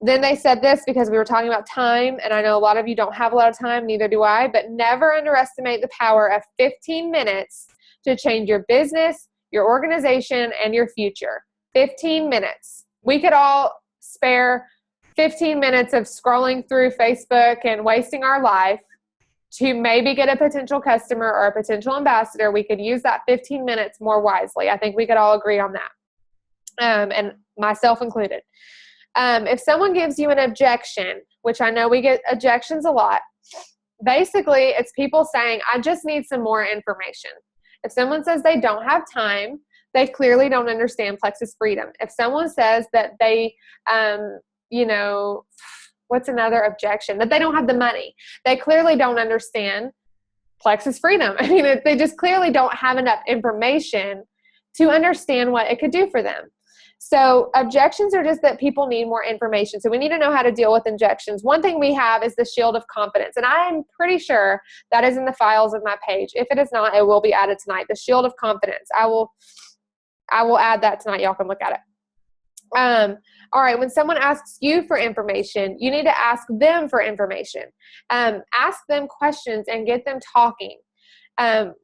Then they said this because we were talking about time, and I know a lot of you don't have a lot of time, neither do I, but never underestimate the power of 15 minutes to change your business, your organization, and your future. 15 minutes. We could all spare 15 minutes of scrolling through Facebook and wasting our life to maybe get a potential customer or a potential ambassador. We could use that 15 minutes more wisely. I think we could all agree on that, and myself included. If someone gives you an objection, which I know we get objections a lot, basically it's people saying, I just need some more information. If someone says they don't have time, they clearly don't understand Plexus Freedom. If someone says that they, what's another objection? That they don't have the money. They clearly don't understand Plexus Freedom. I mean, they just clearly don't have enough information to understand what it could do for them. So objections are just that people need more information. So we need to know how to deal with objections. One thing we have is the shield of confidence. And I'm pretty sure that is in the files of my page. If it is not, it will be added tonight. The shield of confidence. I will add that tonight. Y'all can look at it. All right. When someone asks you for information, you need to ask them for information. Ask them questions and get them talking.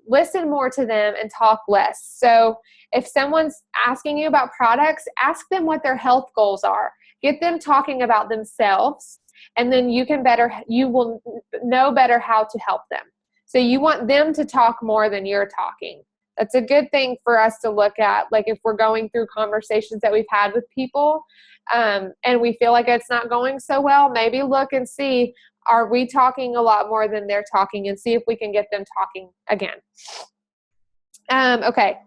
Listen more to them and talk less. So if someone's asking you about products, ask them what their health goals are. Get them talking about themselves, and then you will know better how to help them. So you want them to talk more than you're talking. That's a good thing for us to look at. Like if we're going through conversations that we've had with people, and we feel like it's not going so well, maybe look and see, are we talking a lot more than they're talking, and see if we can get them talking again. Okay.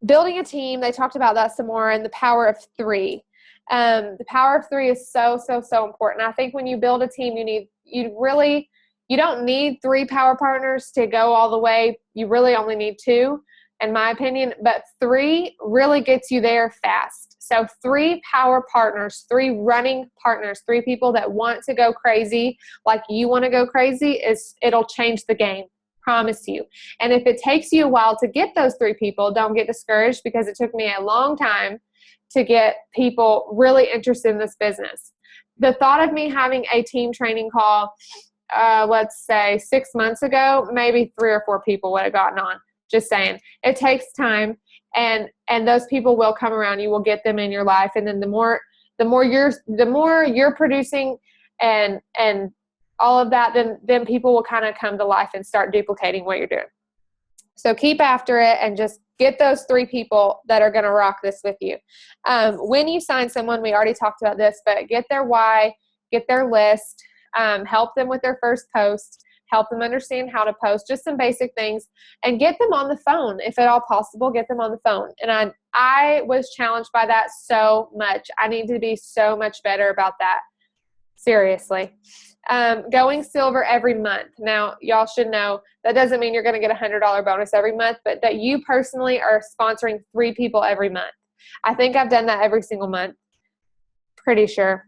Building a team, they talked about that some more, and the power of 3. The power of 3 is so, so, so important. I think when you build a team, you don't need 3 power partners to go all the way. You really only need 2, in my opinion, but 3 really gets you there fast. So 3 power partners, 3 running partners, 3 people that want to go crazy like you want to go crazy, it'll change the game. Promise you. And if it takes you a while to get those 3 people, don't get discouraged, because it took me a long time to get people really interested in this business. The thought of me having a team training call, let's say 6 months ago, maybe 3 or 4 people would have gotten on. Just saying. It takes time, and those people will come around. You will get them in your life, and then the more you're producing and all of that, then people will kind of come to life and start duplicating what you're doing. So keep after it and just get those 3 people that are going to rock this with you. When you sign someone, we already talked about this, but get their why, get their list, help them with their first post, help them understand how to post, just some basic things, and get them on the phone. If at all possible, get them on the phone. And I was challenged by that so much. I need to be so much better about that. Seriously. Going silver every month. Now, y'all should know that doesn't mean you're going to get a $100 bonus every month, but that you personally are sponsoring 3 people every month. I think I've done that every single month. Pretty sure.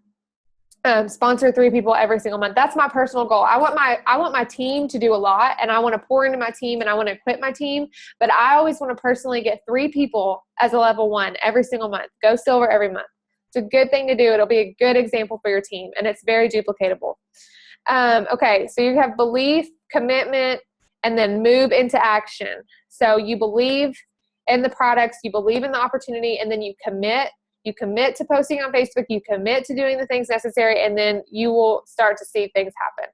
Sponsor 3 people every single month. That's my personal goal. I want my team to do a lot, and I want to pour into my team, and I want to equip my team, but I always want to personally get 3 people as a level 1 every single month. Go silver every month. It's a good thing to do. It'll be a good example for your team, and it's very duplicatable. Okay, so you have belief, commitment, and then move into action. So you believe in the products, you believe in the opportunity, and then you commit. You commit to posting on Facebook, you commit to doing the things necessary, and then you will start to see things happen.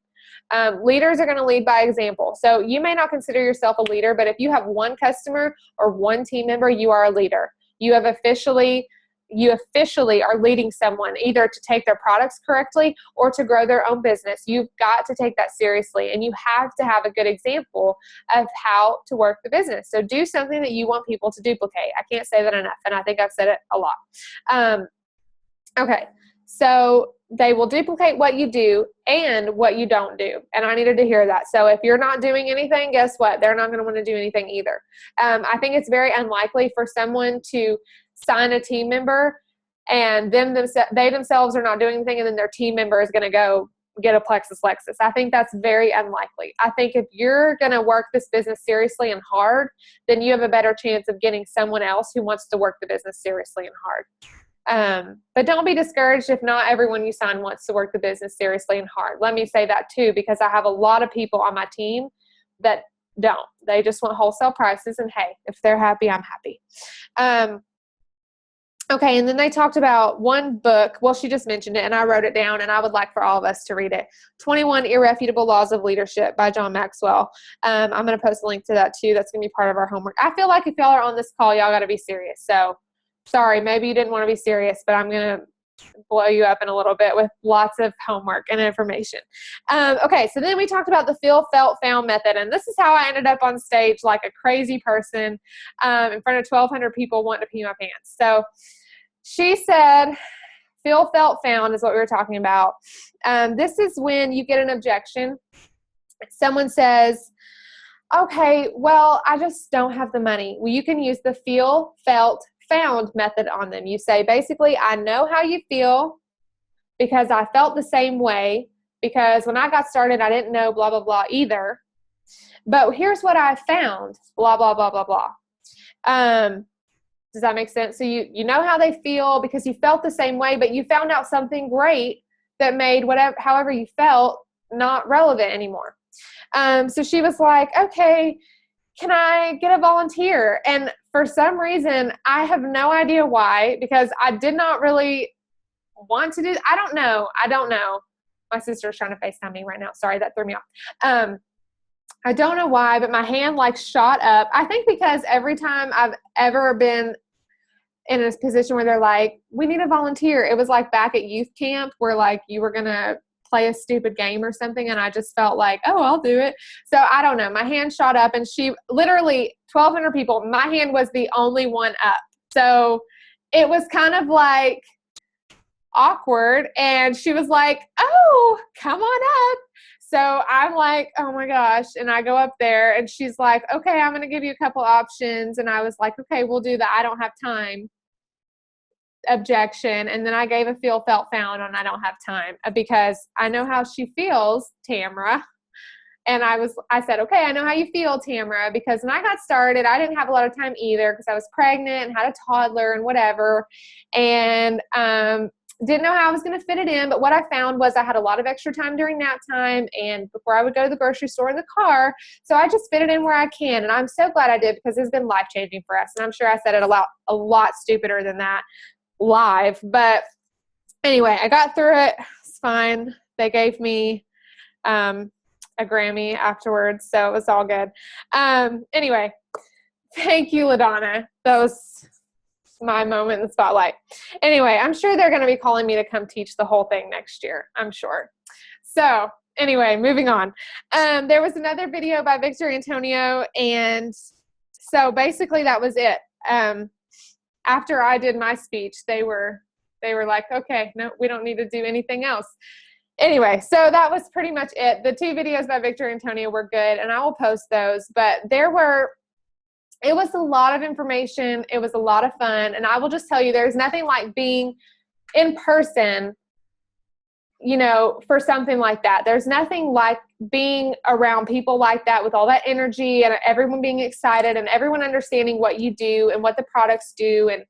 Leaders are going to lead by example. So you may not consider yourself a leader, but if you have one customer or one team member, you are a leader. You officially are leading someone either to take their products correctly or to grow their own business. You've got to take that seriously, and you have to have a good example of how to work the business. So do something that you want people to duplicate. I can't say that enough, and I think I've said it a lot. Okay, so they will duplicate what you do and what you don't do, and I needed to hear that. So if you're not doing anything, guess what? They're not going to want to do anything either. I think it's very unlikely for someone to sign a team member and they themselves are not doing anything, and then their team member is going to go get a Plexus Lexus. I think that's very unlikely. I think if you're going to work this business seriously and hard, then you have a better chance of getting someone else who wants to work the business seriously and hard. But don't be discouraged if not everyone you sign wants to work the business seriously and hard. Let me say that too, because I have a lot of people on my team that don't. They just want wholesale prices, and hey, if they're happy, I'm happy. Okay, and then they talked about one book. Well, she just mentioned it, and I wrote it down, and I would like for all of us to read it. 21 Irrefutable Laws of Leadership by John Maxwell. I'm going to post a link to that, too. That's going to be part of our homework. I feel like if y'all are on this call, y'all got to be serious. So, sorry, maybe you didn't want to be serious, but I'm going to blow you up in a little bit with lots of homework and information. Okay, so then we talked about the feel, felt, found method, and this is how I ended up on stage like a crazy person in front of 1,200 people wanting to pee my pants. So she said, feel, felt, found is what we were talking about. This is when you get an objection. Someone says, okay, well, I just don't have the money. Well, you can use the feel, felt, found method on them. You say, basically, I know how you feel because I felt the same way, because when I got started, I didn't know blah, blah, blah either. But here's what I found, blah, blah, blah, blah, blah. Does that make sense? So you know how they feel because you felt the same way, but you found out something great that made however you felt not relevant anymore. So she was like, okay, can I get a volunteer? And for some reason, I have no idea why, because I did not really want to do, I don't know. My sister's trying to FaceTime me right now. Sorry, that threw me off. I don't know why, but my hand like shot up. I think because every time I've ever been in a position where they're like, we need a volunteer. It was like back at youth camp where like you were going to play a stupid game or something. And I just felt like, oh, I'll do it. So I don't know. My hand shot up, and she literally 1,200 people. My hand was the only one up. So it was kind of like awkward. And she was like, oh, come on up. So I'm like, oh my gosh. And I go up there, and she's like, okay, I'm going to give you a couple options. And I was like, okay, we'll do that. I don't have time objection. And then I gave a feel, felt, found on I don't have time, because I know how she feels, Tamara. And I said, okay, I know how you feel, Tamara, because when I got started, I didn't have a lot of time either because I was pregnant and had a toddler and whatever. And, didn't know how I was going to fit it in, but what I found was I had a lot of extra time during nap time and before I would go to the grocery store in the car, so I just fit it in where I can, and I'm so glad I did, because it's been life-changing for us, and I'm sure I said it a lot stupider than that live, but anyway, I got through it. It's fine. They gave me a Grammy afterwards, so it was all good. Anyway, thank you, LaDonna. That was my moment in the spotlight. Anyway, I'm sure they're going to be calling me to come teach the whole thing next year. I'm sure. So anyway, moving on. There was another video by Victor Antonio, and so basically that was it. After I did my speech, they were like, okay, no, we don't need to do anything else. Anyway, so that was pretty much it. The 2 videos by Victor Antonio were good, and I will post those, but it was a lot of information. It was a lot of fun. And I will just tell you, there's nothing like being in person, for something like that. There's nothing like being around people like that with all that energy and everyone being excited and everyone understanding what you do and what the products do. And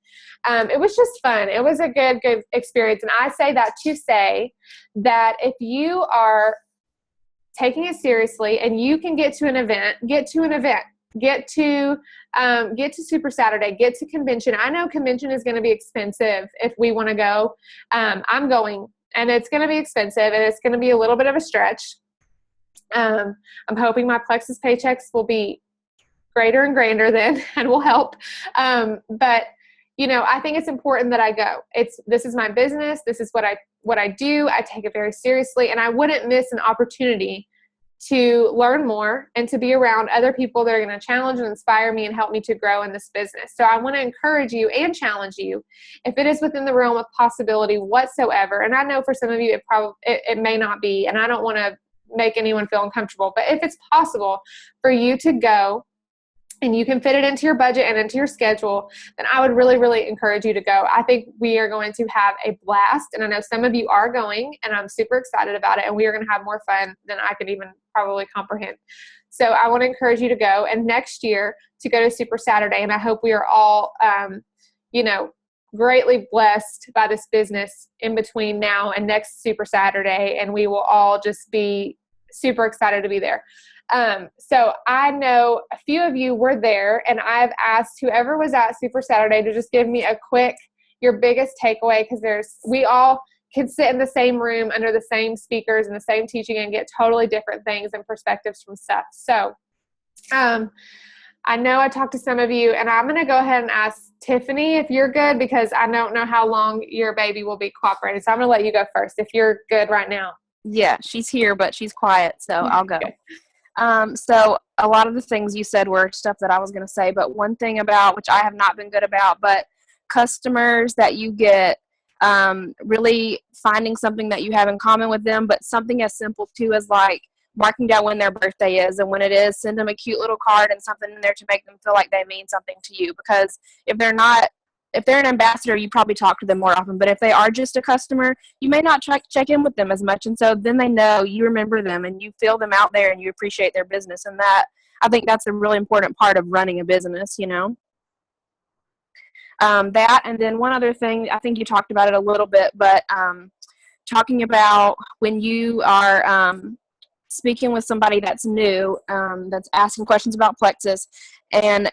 it was just fun. It was a good experience. And I say that to say that if you are taking it seriously and you can get to an event, get to Super Saturday, get to convention. I know convention is going to be expensive if we want to go. I'm going, and it's going to be expensive, and it's going to be a little bit of a stretch. I'm hoping my Plexus paychecks will be greater and grander then and will help. But I think it's important that I go. This is my business. This is what I do. I take it very seriously, and I wouldn't miss an opportunity to learn more and to be around other people that are going to challenge and inspire me and help me to grow in this business. So I want to encourage you and challenge you, if it is within the realm of possibility whatsoever. And I know for some of you, it may not be, and I don't want to make anyone feel uncomfortable, but if it's possible for you to go and you can fit it into your budget and into your schedule, then I would really, really encourage you to go. I think we are going to have a blast, and I know some of you are going, and I'm super excited about it, and we are going to have more fun than I could even probably comprehend. So I want to encourage you to go, and next year to go to Super Saturday, and I hope we are all, greatly blessed by this business in between now and next Super Saturday, and we will all just be super excited to be there. So I know a few of you were there, and I've asked whoever was at Super Saturday to just give me a quick, your biggest takeaway, because we all can sit in the same room under the same speakers and the same teaching and get totally different things and perspectives from stuff. So, I know I talked to some of you, and I'm going to go ahead and ask Tiffany if you're good, because I don't know how long your baby will be cooperating. So I'm going to let you go first if you're good right now. Yeah, she's here, but she's quiet, so I'll go. So a lot of the things you said were stuff that I was going to say, but one thing about, which I have not been good about, but customers that you get, really finding something that you have in common with them, but something as simple too as like marking down when their birthday is, and when it is, send them a cute little card and something in there to make them feel like they mean something to you. Because if they're an ambassador, you probably talk to them more often. But if they are just a customer, you may not check in with them as much. And so then they know you remember them and you feel them out there and you appreciate their business. And I think that's a really important part of running a business, That, and then one other thing, I think you talked about it a little bit, but talking about when you are speaking with somebody that's new, that's asking questions about Plexus, and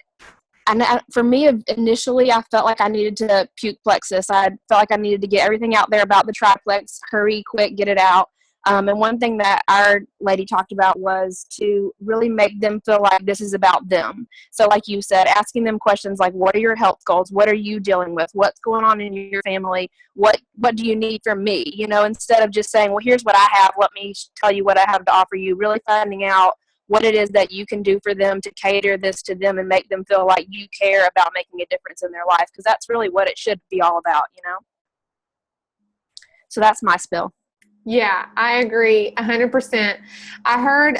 for me, initially, I felt like I needed to puke Plexus. I felt like I needed to get everything out there about the triplex, hurry, quick, get it out. And one thing that our lady talked about was to really make them feel like this is about them. So like you said, asking them questions like, what are your health goals? What are you dealing with? What's going on in your family? What do you need from me? Instead of just saying, well, here's what I have. Let me tell you what I have to offer you. Really finding out what it is that you can do for them to cater this to them and make them feel like you care about making a difference in their life, because that's really what it should be all about, So that's my spill. Yeah, I agree 100%. I heard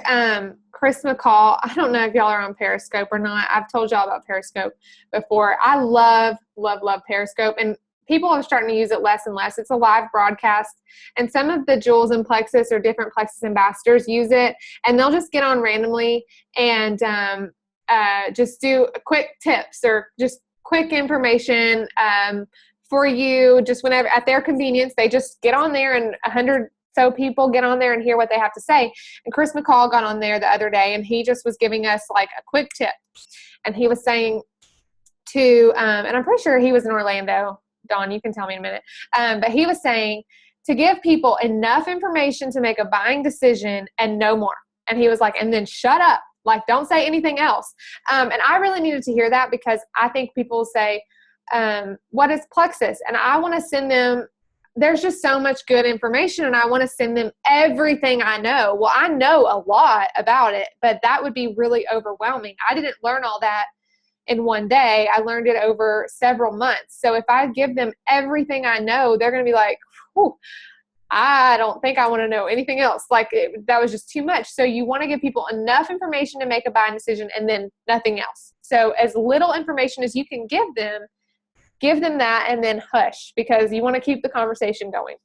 Chris McCall. I don't know if y'all are on Periscope or not. I've told y'all about Periscope before. I love, love, love Periscope, and people are starting to use it less and less. It's a live broadcast, and some of the Jules and Plexus or different Plexus ambassadors use it, and they'll just get on randomly and just do quick tips or just quick information for you, just whenever at their convenience. They just get on there, and 100 so people get on there and hear what they have to say. And Chris McCall got on there the other day, and he just was giving us like a quick tip, and he was saying to and I'm pretty sure he was in Orlando. Dawn, you can tell me in a minute. But he was saying to give people enough information to make a buying decision and no more. And he was like, and then shut up. Like, don't say anything else. And I really needed to hear that, because I think people say, what is Plexus? And I want to send them, there's just so much good information, and I want to send them everything I know. Well, I know a lot about it, but that would be really overwhelming. I didn't learn all that in one day. I learned it over several months. So if I give them everything I know, they're going to be like, whew, I don't think I want to know anything else. Like, that was just too much. So you want to give people enough information to make a buying decision, and then nothing else. So as little information as you can give them that, and then hush, because you want to keep the conversation going.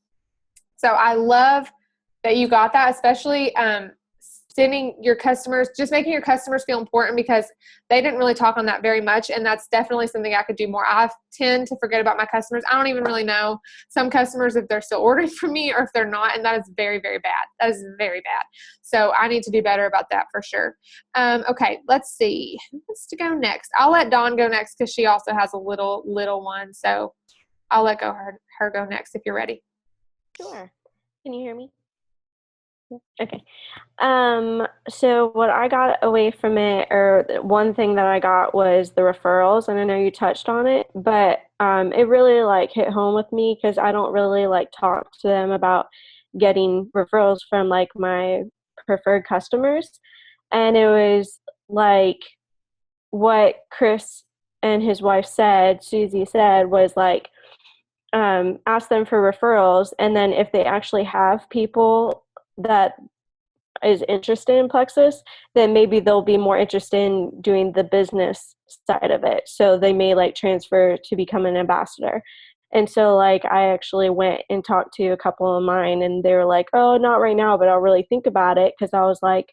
So I love that you got that, especially sending your customers, just making your customers feel important, because they didn't really talk on that very much. And that's definitely something I could do more. I tend to forget about my customers. I don't even really know some customers if they're still ordering from me or if they're not. And that is very, very bad. That is very bad. So I need to do better about that for sure. Okay, let's see. Who wants to go next? I'll let Dawn go next because she also has a little one. So I'll let her go next if you're ready. Sure. Can you hear me? Okay. So what I got away from it, or one thing that I got, was the referrals, and I know you touched on it, but it really like hit home with me because I don't really like talk to them about getting referrals from like my preferred customers. And it was like what Chris and his wife said, Susie said, was like, ask them for referrals, and then if they actually have people that is interested in Plexus, then maybe they'll be more interested in doing the business side of it. So they may like transfer to become an ambassador. And so like I actually went and talked to a couple of mine, and they were like, oh, not right now, but I'll really think about it, because I was like,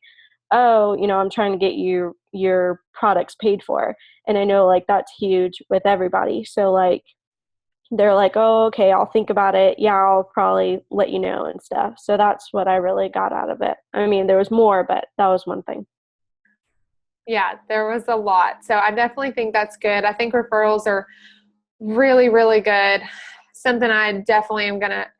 oh, you know, I'm trying to get you your products paid for. And I know like that's huge with everybody. So like they're like, oh, okay, I'll think about it. Yeah, I'll probably let you know and stuff. So that's what I really got out of it. I mean, there was more, but that was one thing. Yeah, there was a lot. So I definitely think that's good. I think referrals are really, really good. Something I definitely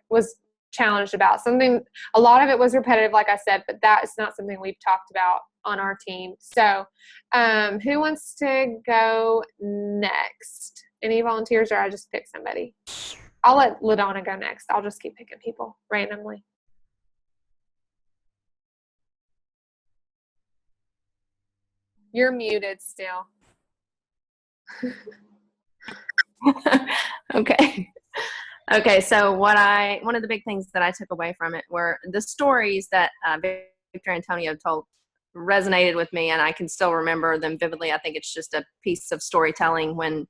was challenged about. A lot of it was repetitive, like I said, but that is not something we've talked about on our team. So who wants to go next? Any volunteers, or I just pick somebody? I'll let LaDonna go next. I'll just keep picking people randomly. You're muted still. Okay. So one of the big things that I took away from it were the stories that Victor Antonio told resonated with me, and I can still remember them vividly. I think it's just a piece of storytelling. When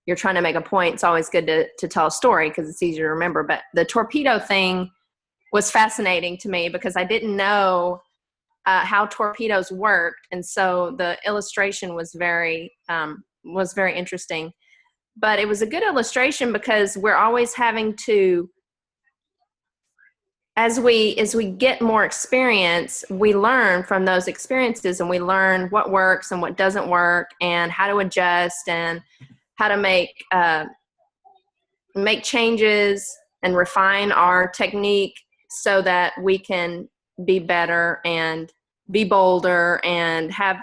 you're trying to make a point, it's always good to tell a story because it's easier to remember. But the torpedo thing was fascinating to me because I didn't know how torpedoes worked, and so the illustration was very interesting. But it was a good illustration because we're always having to, as we get more experience, we learn from those experiences, and we learn what works and what doesn't work, and how to adjust, and how to make changes and refine our technique so that we can be better and be bolder and have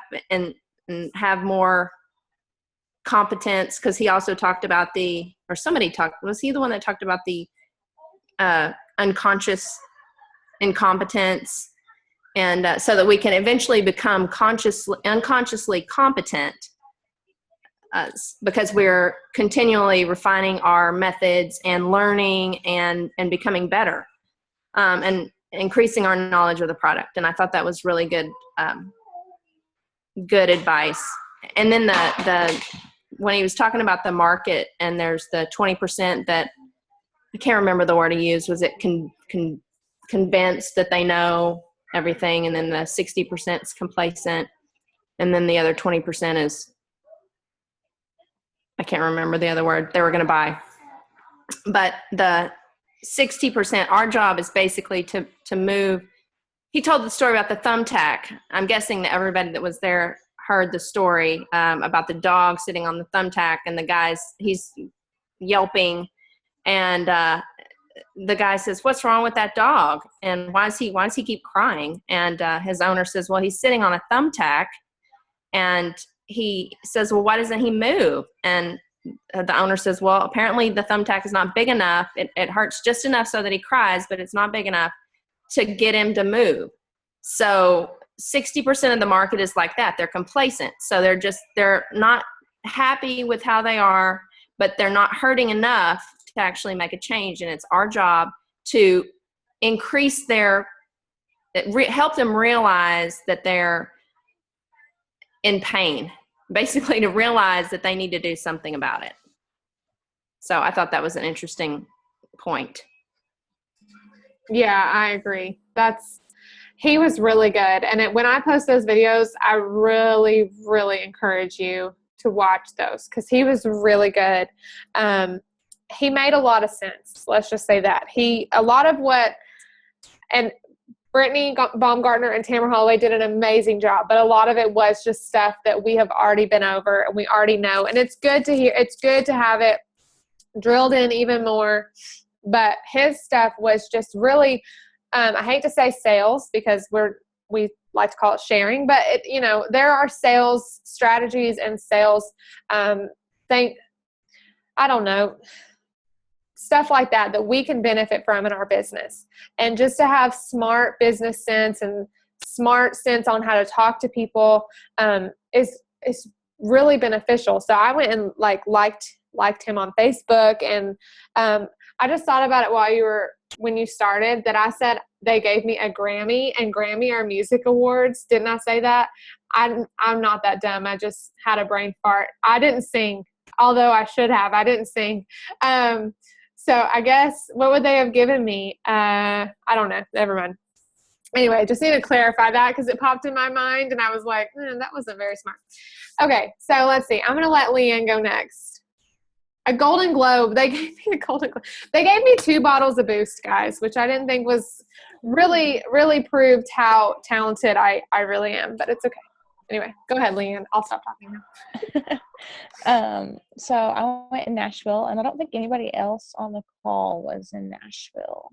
more competence. Because he also talked about was he the one that talked about the unconscious incompetence, and so that we can eventually become unconsciously competent, because we're continually refining our methods and learning and becoming better, and increasing our knowledge of the product. And I thought that was really good advice. And then when he was talking about the market, and there's the 20% that, I can't remember the word he used, was it convinced that they know everything, and then the 60% is complacent, and then the other 20% is, I can't remember the other word, they were going to buy. But the 60%, our job is basically to move. He told the story about the thumbtack. I'm guessing that everybody that was there heard the story about the dog sitting on the thumbtack, and the guy's, he's yelping, and the guy says, "What's wrong with that dog? And why does he keep crying?" And his owner says, "Well, he's sitting on a thumbtack." And he says, "Well, why doesn't he move?" And the owner says, "Well, apparently the thumbtack is not big enough. It hurts just enough so that he cries, but it's not big enough to get him to move." So 60% of the market is like that. They're complacent. So they're not happy with how they are, but they're not hurting enough to actually make a change. And it's our job to increase help them realize that they're in pain, basically, to realize that they need to do something about it. So I thought that was an interesting point. Yeah, I agree. He was really good. And when I post those videos, I really, really encourage you to watch those because he was really good. He made a lot of sense. Let's just say that. And Brittany Baumgartner and Tamara Holloway did an amazing job, but a lot of it was just stuff that we have already been over and we already know. And it's good to hear. It's good to have it drilled in even more. But his stuff was just really, I hate to say sales because we like to call it sharing, but there are sales strategies and sales, stuff like that we can benefit from in our business. And just to have smart business sense and smart sense on how to talk to people is really beneficial. So I went and liked him on Facebook, and I just thought about it when you started that I said they gave me a Grammy, and Grammy are music awards. Didn't I say that? I'm not that dumb. I just had a brain fart. I didn't sing, although I should have. I didn't sing. So I guess what would they have given me? I don't know. Never mind. Anyway, just need to clarify that because it popped in my mind and I was like, that wasn't very smart. Okay, so let's see. I'm going to let Leanne go next. A Golden Globe. They gave me a Golden Globe. They gave me 2 bottles of Boost, guys, which I didn't think was really, really proved how talented I really am, but it's okay. Anyway, go ahead, Leanne. I'll stop talking now. So I went in Nashville, and I don't think anybody else on the call was in Nashville.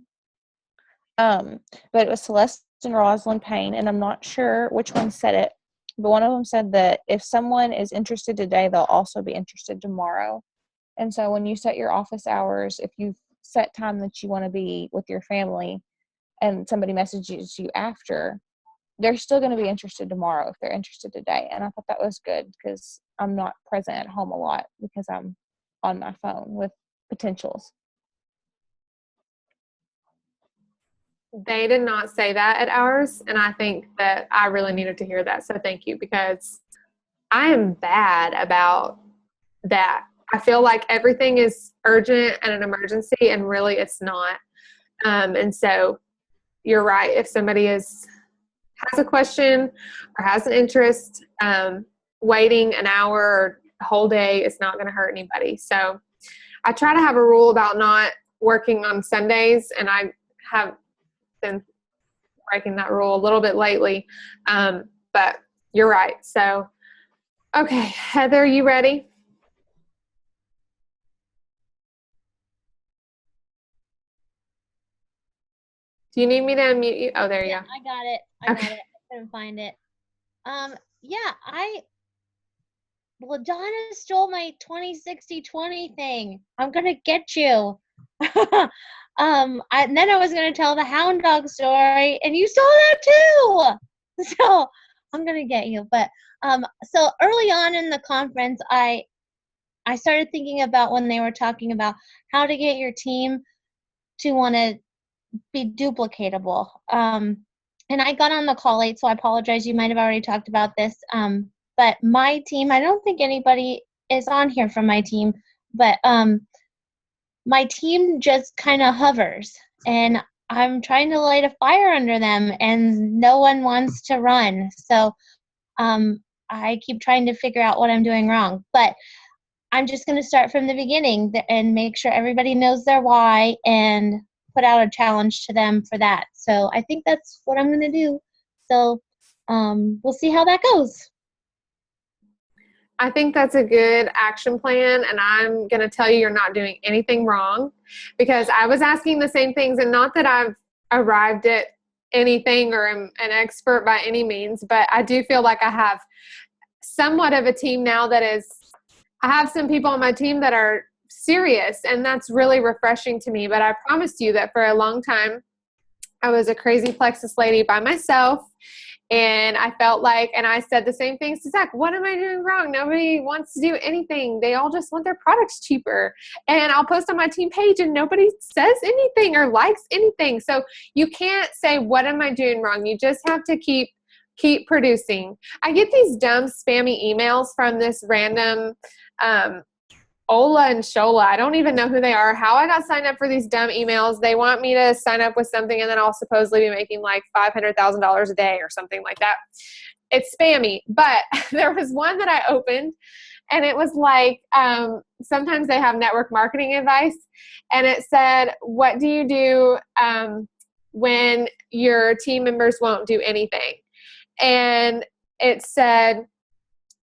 But it was Celeste and Rosalind Payne, and I'm not sure which one said it, but one of them said that if someone is interested today, they'll also be interested tomorrow. And so when you set your office hours, if you set time that you want to be with your family and somebody messages you after, they're still going to be interested tomorrow if they're interested today. And I thought that was good because I'm not present at home a lot because I'm on my phone with potentials. They did not say that at ours, and I think that I really needed to hear that. So thank you, because I am bad about that. I feel like everything is urgent and an emergency, and really it's not. And so you're right. If somebody has a question or has an interest, waiting an hour or a whole day is not going to hurt anybody. So I try to have a rule about not working on Sundays, and I have been breaking that rule a little bit lately. But you're right. So, okay, Heather, you ready? Do you need me to unmute you? Oh, there you go. I got it. I got it. I couldn't find it. Donna stole my 20-60-20 thing. I'm gonna get you. And then I was gonna tell the hound dog story, and you stole that too. So I'm gonna get you. But so early on in the conference, I started thinking about when they were talking about how to get your team to want to be duplicatable. And I got on the call late, so I apologize. You might have already talked about this. But my team, I don't think anybody is on here from my team, but my team just kind of hovers, and I'm trying to light a fire under them, and no one wants to run. So I keep trying to figure out what I'm doing wrong. But I'm just going to start from the beginning and make sure everybody knows their why and put out a challenge to them for that. So I think that's what I'm going to do. So we'll see how that goes. I think that's a good action plan, and I'm going to tell you you're not doing anything wrong, because I was asking the same things, and not that I've arrived at anything or am an expert by any means, but I do feel like I have somewhat of a team now I have some people on my team that are serious, and that's really refreshing to me. But I promised you that for a long time I was a crazy Plexus lady by myself, and I felt like, and I said the same things to Zach, what am I doing wrong? Nobody wants to do anything. They all just want their products cheaper. And I'll post on my team page and nobody says anything or likes anything. So you can't say, what am I doing wrong? You just have to keep producing. I get these dumb spammy emails from this random Ola and Shola. I don't even know who they are, how I got signed up for these dumb emails. They want me to sign up with something and then I'll supposedly be making like $500,000 a day or something like that. It's spammy. But there was one that I opened and it was like, sometimes they have network marketing advice, and it said, what do you do when your team members won't do anything? And it said,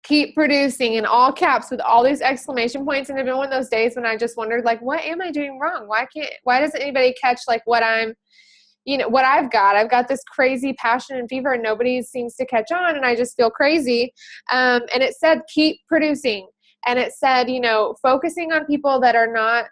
keep producing in all caps with all these exclamation points. And it's been one of those days when I just wondered, like, what am I doing wrong? Why doesn't anybody catch like what I've got this crazy passion and fever and nobody seems to catch on, and I just feel crazy. And it said, keep producing. And it said, focusing on people that are not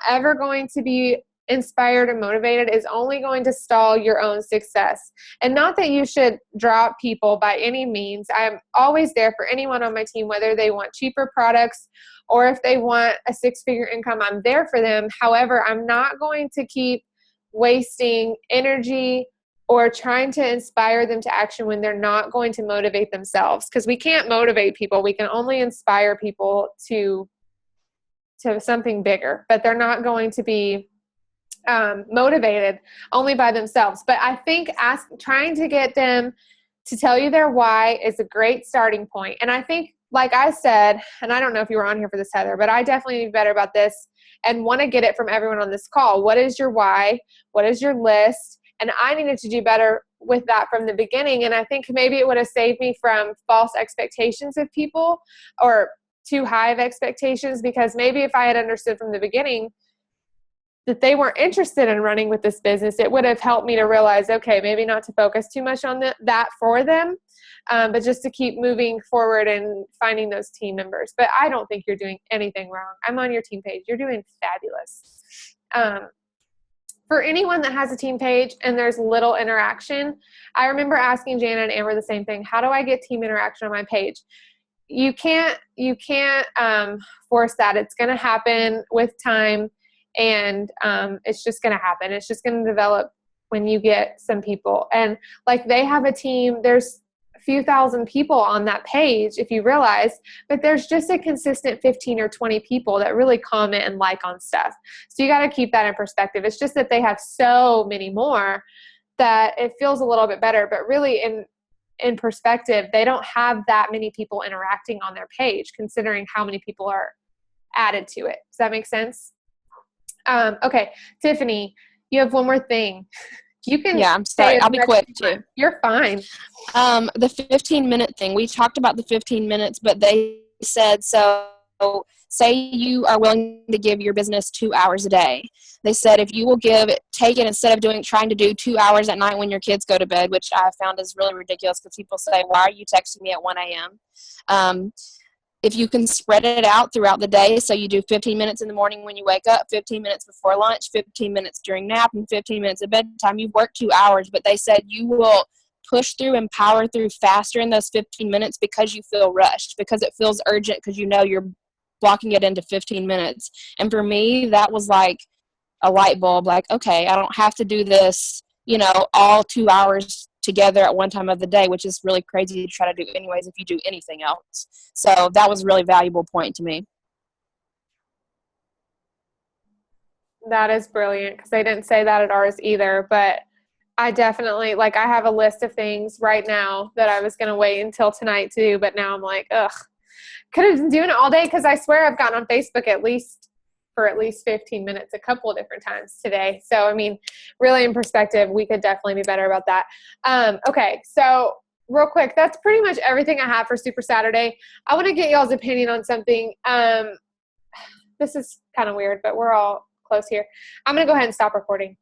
ever going to be inspired and motivated is only going to stall your own success. And not that you should drop people by any means. I'm always there for anyone on my team, whether they want cheaper products or if they want a 6-figure income, I'm there for them. However, I'm not going to keep wasting energy or trying to inspire them to action when they're not going to motivate themselves, because we can't motivate people. We can only inspire people to something bigger, but they're not going to be motivated only by themselves. But I think trying to get them to tell you their why is a great starting point. And I think, like I said, and I don't know if you were on here for this, Heather, but I definitely need to be better about this and want to get it from everyone on this call. What is your why? What is your list? And I needed to do better with that from the beginning. And I think maybe it would have saved me from false expectations of people or too high of expectations, because maybe if I had understood from the beginning that they weren't interested in running with this business, it would have helped me to realize, okay, maybe not to focus too much on that for them, but just to keep moving forward and finding those team members. But I don't think you're doing anything wrong. I'm on your team page. You're doing fabulous. For anyone that has a team page and there's little interaction, I remember asking Jana and Amber the same thing. How do I get team interaction on my page? You can't force that. It's going to happen with time. And it's just going to happen. It's just going to develop when you get some people. And like they have a team, there's a few thousand people on that page, if you realize, but there's just a consistent 15 or 20 people that really comment and like on stuff. So you got to keep that in perspective. It's just that they have so many more that it feels a little bit better, but really in perspective, they don't have that many people interacting on their page, considering how many people are added to it. Does that make sense? Okay, Tiffany, you have one more thing. You can. Yeah, I'm sorry. I'll be quick too. You're fine. The 15-minute thing. We talked about the 15 minutes, but they said, so say you are willing to give your business 2 hours a day. They said if you will take it instead of trying to do 2 hours at night when your kids go to bed, which I found is really ridiculous because people say, why are you texting me at 1 a.m.? If you can spread it out throughout the day, so you do 15 minutes in the morning when you wake up, 15 minutes before lunch, 15 minutes during nap, and 15 minutes at bedtime, you've worked 2 hours. But they said you will push through and power through faster in those 15 minutes because you feel rushed, because it feels urgent, because you know you're blocking it into 15 minutes. And for me, that was like a light bulb, like, okay, I don't have to do this, all 2 hours together at one time of the day, which is really crazy to try to do anyways if you do anything else. So that was a really valuable point to me. That is brilliant, because they didn't say that at ours either, but I definitely, I have a list of things right now that I was going to wait until tonight to do, but now I'm like, ugh, could have been doing it all day, because I swear I've gotten on Facebook for at least 15 minutes a couple of different times today. So, I mean, really in perspective, we could definitely be better about that. Okay, so real quick, that's pretty much everything I have for Super Saturday. I want to get y'all's opinion on something. This is kind of weird, but we're all close here. I'm going to go ahead and stop recording.